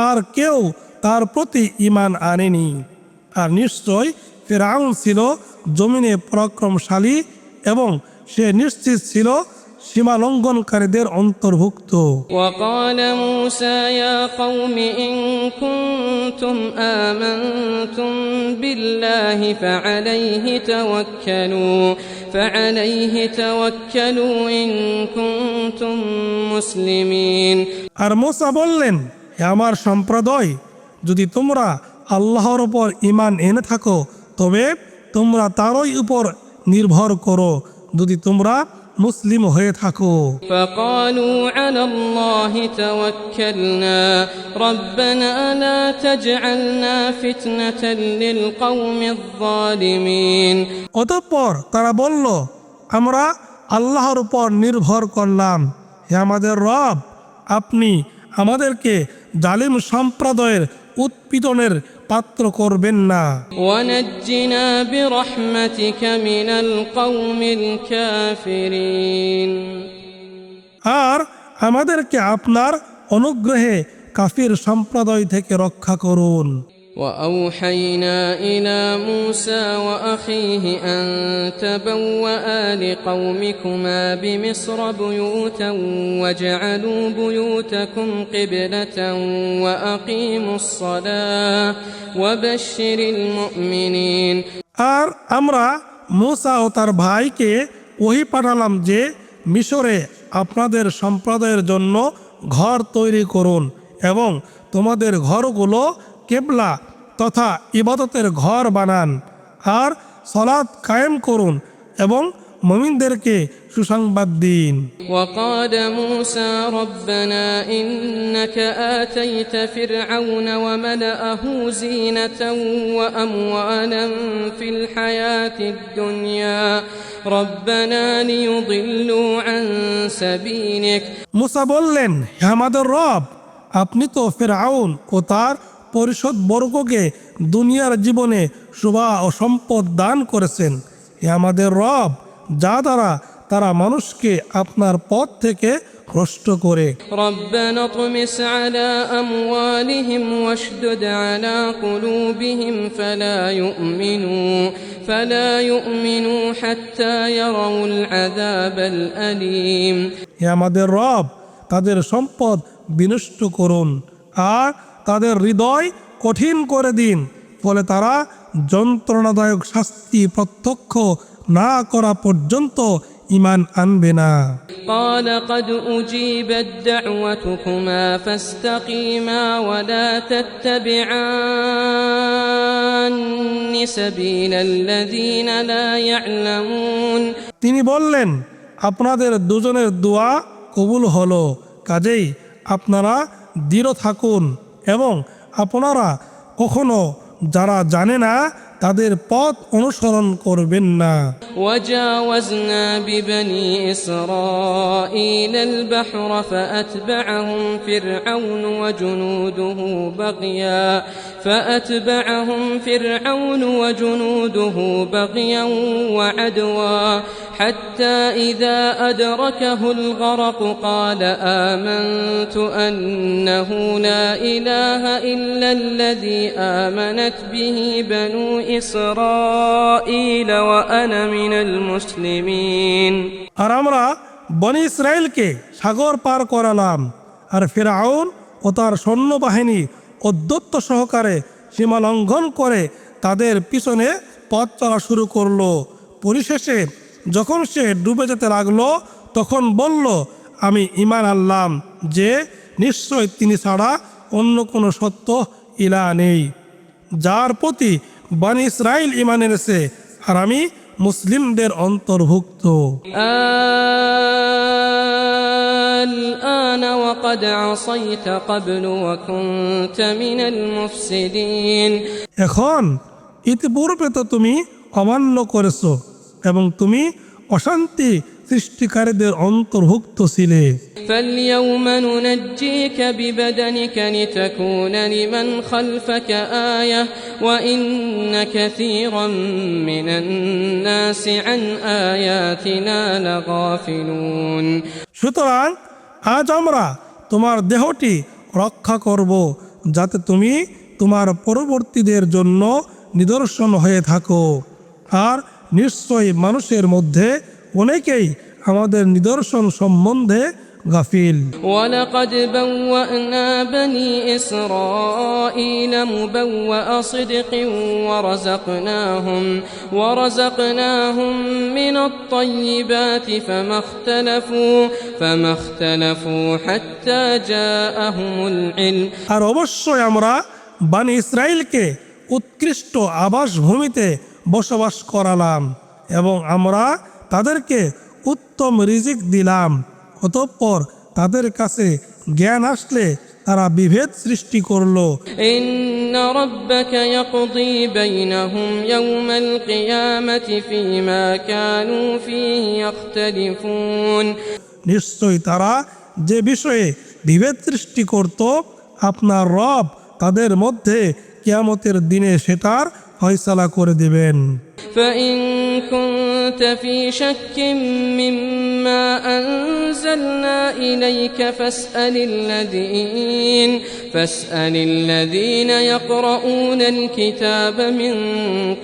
আর কেউ তার প্রতি ঈমান আনেনি। আর নিশ্চয় ফিরআউন ছিল জমিনে পরাক্রমশালী এবং সে নিশ্চিত ছিল সীমা লঙ্ঘনকারীদের অন্তর্ভুক্ত। وقال موسى يا قوم إن كنتم آمنتم بالله فعليه توكلوا إن كنتم مسلمين আর মূসা বললেন, হে আমার সম্প্রদায়, যদি তোমরা আল্লাহর উপর ঈমান এনে থাকো তবে তোমরা তারই উপর নির্ভর করো, যদি তোমরা মুসলিম হয়ে থাকো। فقالوا على الله توكلنا ربنا لا تجعلنا فتنة للقوم الظالمين অতঃপর তারা বলল, আমরা আল্লাহর উপর নির্ভর করলাম, হে আমাদের রব, আপনি আমাদেরকে জালিম সম্প্রদায়ের উৎপীড়নের পাত্র করবেন না। ونجنا برحمتك من القوم الكافرين আর আমাদেরকে আপনার অনুগ্রহে কাফির সম্প্রদায় থেকে রক্ষা করুন। وأوحينا إلى موسى وأخيه أن تبوأ لقومكما بمصر بيوتا واجعلوا بيوتكم قبلة وأقيموا الصلاة وبشر المؤمنين আর আমরা মূসা ও তার ভাইকে ওহী পাঠালাম যে মিশরে আপনাদের সম্প্রদায়ের জন্য ঘর তৈরি করুন এবং তোমাদের ঘরগুলো কেবলা তথা ইবাদতের ঘর বানান, আর সালাত কায়েম করুন এবং মুমিনদেরকে সুসংবাদ দিন। وقال موسى ربنا إنك آتيت فرعون وملأه زينة وأموالا في الحياة الدنيا ربنا ليضلوا عن سبيلك মূসা বললেন, হে আমাদের রব, আপনি তো ফিরআউন ও তার পরিষদ বর্গকে দুনিয়ার জীবনে শোভা ও সম্পদ দান করেছেন। হে আমাদের রব, যা দ্বারা তারা মানুষকে আপনার পথ থেকে ভ্রষ্ট করে। ربنا اطمس على أموالهم واشدد على قلوبهم فلا يؤمنوا حتى يروا العذاب الأليم হে আমাদের রব, তাদের সম্পদ বিনষ্ট করুন আর তাদের হৃদয় কঠিন করে দিন, ফলে তারা যন্ত্রণাদায়ক শাস্তি প্রত্যক্ষ না করা পর্যন্ত ঈমান আনবে না। قال قد أجيبت دعوتكما فاستقيما ولا تتبعان سبيل الذين لا يعلمون তিনি বললেন, আপনাদের দুজনের দোয়া কবুল হলো, কাজেই আপনারা দৃঢ় থাকুন এবং আপনারা কখনো যারা জানে না তাদের পথ অনুসরণ করবেন না। وجاوزنا ببني إسرائيل البحر فأتبعهم فرعون وجنوده بغيا وعدوا حتى إذا أدركه الغرق قال آمنت أنه لا إله إلا الذي آمنت به بنو إسرائيل وأنا من المسلمين আর আমরা বনি ইসরায়েলকে সাগর পার করালাম, আর ফিরআউন ও তার সৈন্যবাহিনী অধ্যত্ত সহকারে সীমা লঙ্ঘন করে তাদের পিছনে পথ চলা শুরু করলো। পরিশেষে যখন সে ডুবে যেতে লাগলো তখন বলল, আমি ঈমান আনলাম যে নিশ্চয় তিনি ছাড়া অন্য কোনো সত্য ইলাহ নেই, যার প্রতি বনি ইসরাইল ঈমান এনেছে, আর আমি মুসলিমদের অন্তর্ভুক্ত। الآن وقد عصيت قبل وكنت من المفسدين এখন ইতিপূর্বে তো তুমি অমান্য করেছো এবং তুমি অশান্তি সৃষ্টিকারীদের অন্তর্ভুক্ত ছিলে। فاليوم ننجيك ببدنك لتكون لمن خلفك آية وإن كثيرا من الناس عن آياتنا لغافلون সুতরাং আজ আমরা তোমার দেহটি রক্ষা করব, যাতে তুমি তোমার পরবর্তীদের জন্য নিদর্শন হয়ে থাকো, আর নিশ্চয়ই মানুষের মধ্যে অনেকেই আমাদের নিদর্শন সম্বন্ধে গাফিল। ولقد بوأنا بني إسرائيل مبوأ صدق ورزقناهم من الطيبات فما اختلفوا حتى جاءهم العلم আর অবশ্যই আমরা বনি ইসরাইলকে উৎকৃষ্ট আবাস ভূমিতে বসবাস করালাম এবং আমরা তাদেরকে উত্তম রিজিক দিলাম। অতঃপর তাদের কাছে জ্ঞান আসলে তারা বিভেদ সৃষ্টি করলো। إن ربك يقضي بينهم يوم القيامة فيما كانوا فيه يختلفون নিশ্চয়ই তারা যে বিষয়ে বিভেদ সৃষ্টি করত, আপনার রব তাদের মধ্যে কিয়ামতের দিনে সেটার ফয়সালা করে দিবেন। فإن كنت في شك مما أنزلنا إليك فاسأل الذين يقرؤون الكتاب من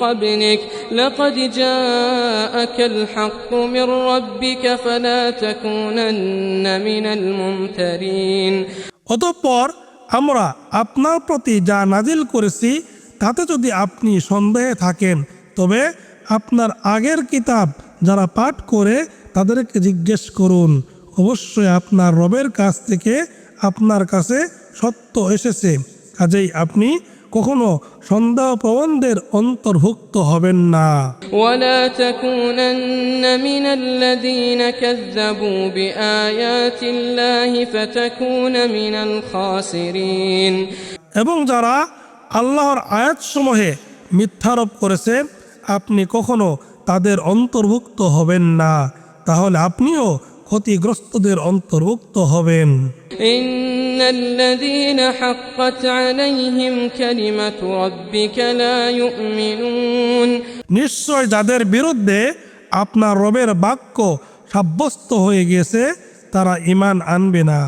قبلك لقد جاءك الحق من ربك فلا تكونن من الممترين। অতঃপর আমরা আপনার প্রতি যা নাজিল করেছি তাতে যদি আপনি সন্দেহে থাকেন, তবে আপনার আগের কিতাব যারা পাঠ করে তাদেরকে জিজ্ঞেস করুন। অবশ্যই আপনার রবের কাছ থেকে আপনার কাছে সত্য এসেছে, কাজেই আপনি কখনো সন্দেহ প্রবণদের অন্তর্ভুক্ত হবেন না। ولا تكونن من الذين كذبوا بآيات الله فتكون من الخاسرين। এবং যারা আল্লাহর আয়াতসমূহে মিথ্যারোপ করেছে আপনি কখনো তাদের অন্তর্ভুক্ত হবেন না, তাহলে আপনিও ক্ষতিগ্রস্তদের অন্তর্ভুক্ত হবেন। إن الذين حقت عليهم كلمة ربك لا يؤمنون। নিশ্চয় যাদের বিরুদ্ধে আপনার রবের বাক্য সাব্যস্ত হয়ে গেছে তারা ঈমান আনবে না।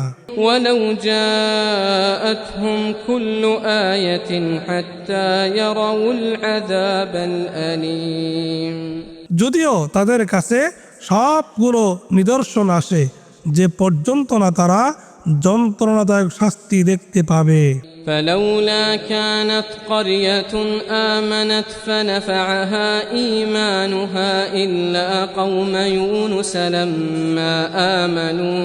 ولو جاءتهم كل آية حتى يروا العذاب الأليم। যদিও তাদের কাছে সবগুলো নিদর্শন আসে, যে পর্যন্ত না তারা যন্ত্রণাদায়ক শাস্তি দেখতে পাবে। فلولا كانت قرية آمنت فنفعها إيمانها إلا قوم يونس لما آمنوا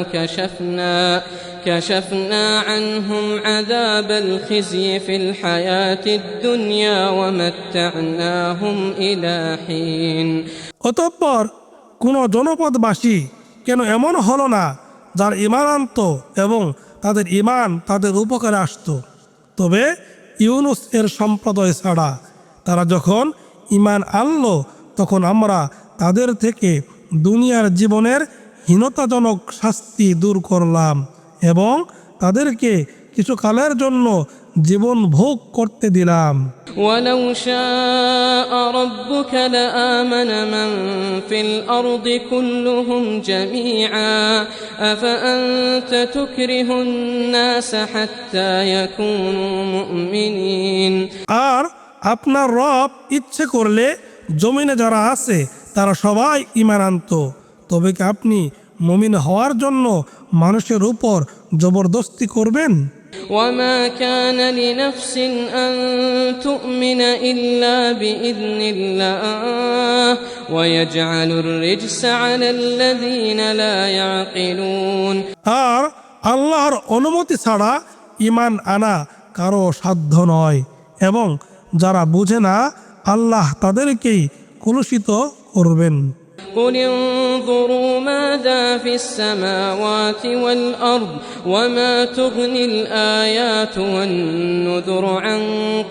كشفنا عنهم عذاب الخزي في الحياة الدنيا ومتعناهم إلى حين। অতঃপর কোন জনপদবাসী কেন এমন হলো না যার ঈমান আনত এবং তাদের ঈমান তাদের উপকারে আসতো, তবে ইউনুস এর সম্প্রদায় ছাড়া তারা যখন ঈমান আনলো তখন আমরা তাদের থেকে দুনিয়ার জীবনের হীনতাজনক শাস্তি দূর করলাম এবং তাদেরকে কিছুকালের জন্য জীবন ভোগ করতে দিলাম। ولو شاء ربك لآمن من في الأرض كلهم جميعا أفأنت تكره الناس حتى يكونوا مؤمنين। আর আপনার রব ইচ্ছে করলে জমিনে যারা আছে তারা সবাই ঈমান আনত, তবে কি আপনি মুমিন হওয়ার জন্য মানুষের উপর জবরদস্তি করবেন? وما كان لنفس أن تؤمن إلا بإذن الله ويجعل الرجس على الذين لا يعقلون। আর আল্লাহর অনুমতি ছাড়া ঈমান আনা কারো সাধ্য নয়, এবং যারা বুঝে না আল্লাহ তাদেরকেই কলুষিত করবেন। قل انظروا ماذا في السماوات والأرض وما تغني الآيات والنذر عن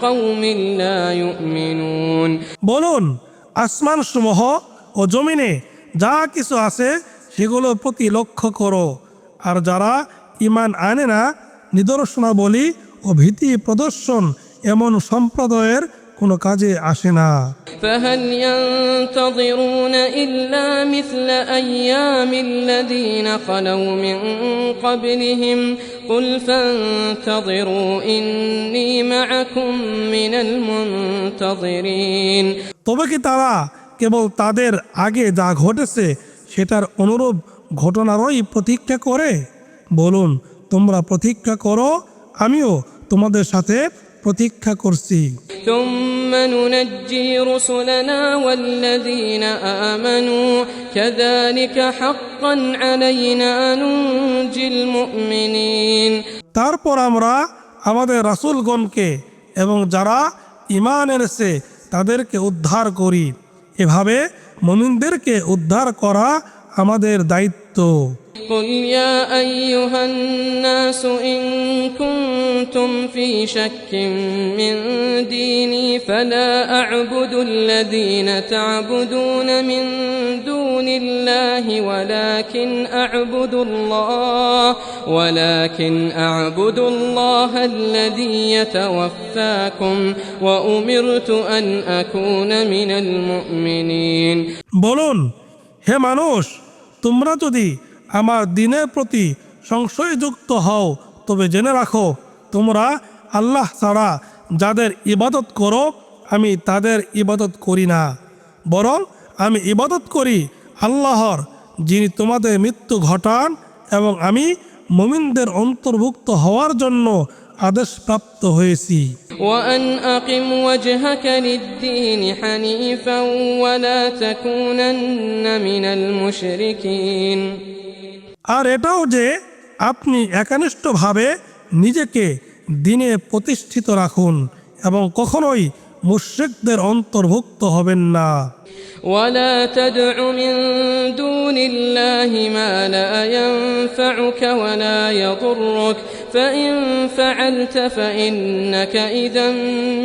قوم لا يؤمنون। বলুন, আসমান সমূহ ও জমিনে যা কিছু আছে সেগুলোর প্রতি লক্ষ্য করো, আর যারা ঈমান আনে না নিদর্শনাবলী ও ভীতি প্রদর্শন এমন সম্প্রদায়ের কোনো কাজে আসে না। فهل ينتظرون إلا مثل أيام الذين خلوا من قبلهم قل فانتظروا إني معكم من المنتظرين। তবে কি তারা কেবল তাদের আগে যা ঘটেছে সেটার অনুরূপ ঘটনারই প্রতীক্ষা করে? বলুন, তোমরা প্রতীক্ষা করো, আমিও তোমাদের সাথে প্রতীক্ষা করছি। ثم ننجي رسلنا والذين آمنوا كذلك حقا علينا ننجي المؤمنين। তারপর আমরা আমাদের রাসূলগণকে এবং যারা ঈমান এনেছে তাদেরকে উদ্ধার করি, এভাবে মুমিনদেরকে উদ্ধার করা আমাদের দায়িত্ব। দায়িত্ব। قل يا أيها الناس إن كنتم في شك من ديني فلا أعبد الذين تعبدون من دون الله ولكن أعبد الله الذي يتوفاكم وأمرت أن أكون من المؤمنين। বলুন, হে মানুষ, তোমরা যদি আমার দ্বীনের প্রতি সংশয়যুক্ত হও তবে জেনে রাখো, তোমরা আল্লাহ ছাড়া যাদের ইবাদত করো আমি তাদের ইবাদত করি না, বরং আমি ইবাদত করি আল্লাহর, যিনি তোমাদের মৃত্যু ঘটান, এবং আমি মুমিনদের অন্তর্ভুক্ত হওয়ার জন্য আদেশপ্রাপ্ত হয়েছি। وأن أقم وجهك للدين حنيفا ولا تكونن من المشركين। আর এটাও যে আপনি একনিষ্ঠভাবে নিজেকে দ্বীনে প্রতিষ্ঠিত রাখুন এবং কখনোই মুশরিকদের অন্তর্ভুক্ত হবেন না। ولا تدع من دون الله ما لا ينفعك ولا يضرك فإن فعلت فإنك إذا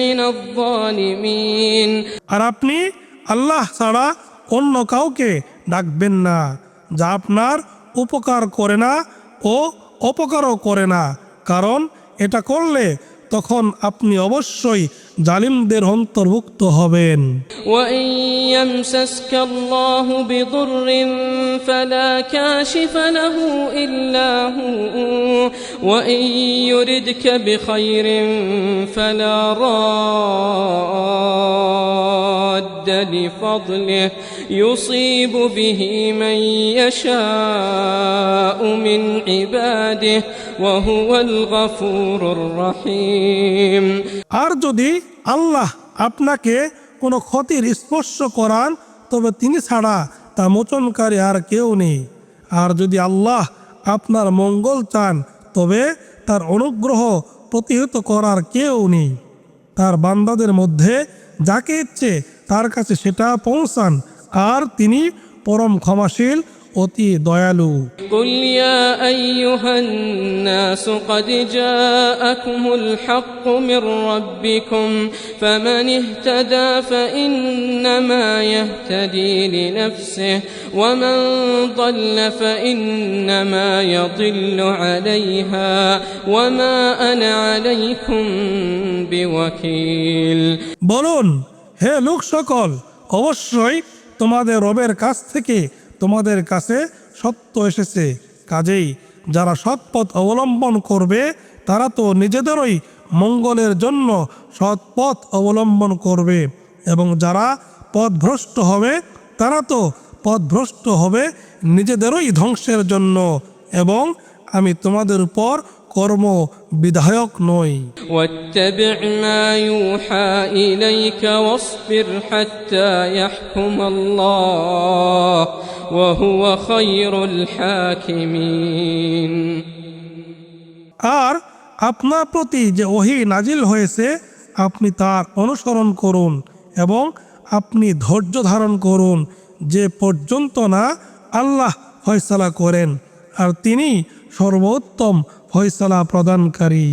من الظالمين। আর আপনি আল্লাহ ছাড়া অন্য কাউকে ডাকবেন না যা আপনার উপকার করে না ও অপকারও করে না, কারণ এটা করলে তখন আপনি অবশ্যই জালিমদের অন্তর্ভুক্ত হবেন। وإن يمسسك الله بضر فلا كاشف له إلا هو وإن يردك بخير فلا راد لفضله يصيب به من يشاء من عباده وهو الغفور الرحيم। আর যদি আল্লাহ আপনাকে কোনো ক্ষতির স্পর্শ করান তবে তিনি ছাড়া তা মোচনকারী আর কেউ নেই। আর যদি আল্লাহ আপনার মঙ্গল চান তবে তার অনুগ্রহ প্রতিহত করার কেউ নেই। তার বান্দাদের মধ্যে যাকে ইচ্ছে তার কাছে সেটা পৌঁছান, আর তিনি পরম ক্ষমাশীল, অতি দয়ালু। قل يا أيها الناس قد جاءكم الحق من ربكم فمن اهتدى فإنما يهتدي لنفسه ومن ضل فإنما يضل عليها وما أنا عليكم بوكيل। বলুন, হে লোক সকল, অবশ্যই তোমাদের রবের কাছ থেকে তোমাদের কাছে সত্য এসেছে, কাজেই যারা সৎপথ অবলম্বন করবে তারা তো নিজেদেরই মঙ্গলের জন্য সৎপথ অবলম্বন করবে, এবং যারা পথভ্রষ্ট হবে তারা তো পথভ্রষ্ট হবে নিজেদেরই ধ্বংসের জন্য, এবং আমি তোমাদের উপর কর্ম বিধায়ক নই। واتبع ما يوحى إليك واصبر حتى يحكم الله وهو خير الحاكمين। আর আপনার প্রতি যে ওহী নাজিল হয়েছে আপনি তার অনুসরণ করুন এবং আপনি ধৈর্য ধারণ করুন যে পর্যন্ত না আল্লাহ ফয়সালা করেন, আর তিনি সর্বোত্তম ফয়সালা প্রদানকারী।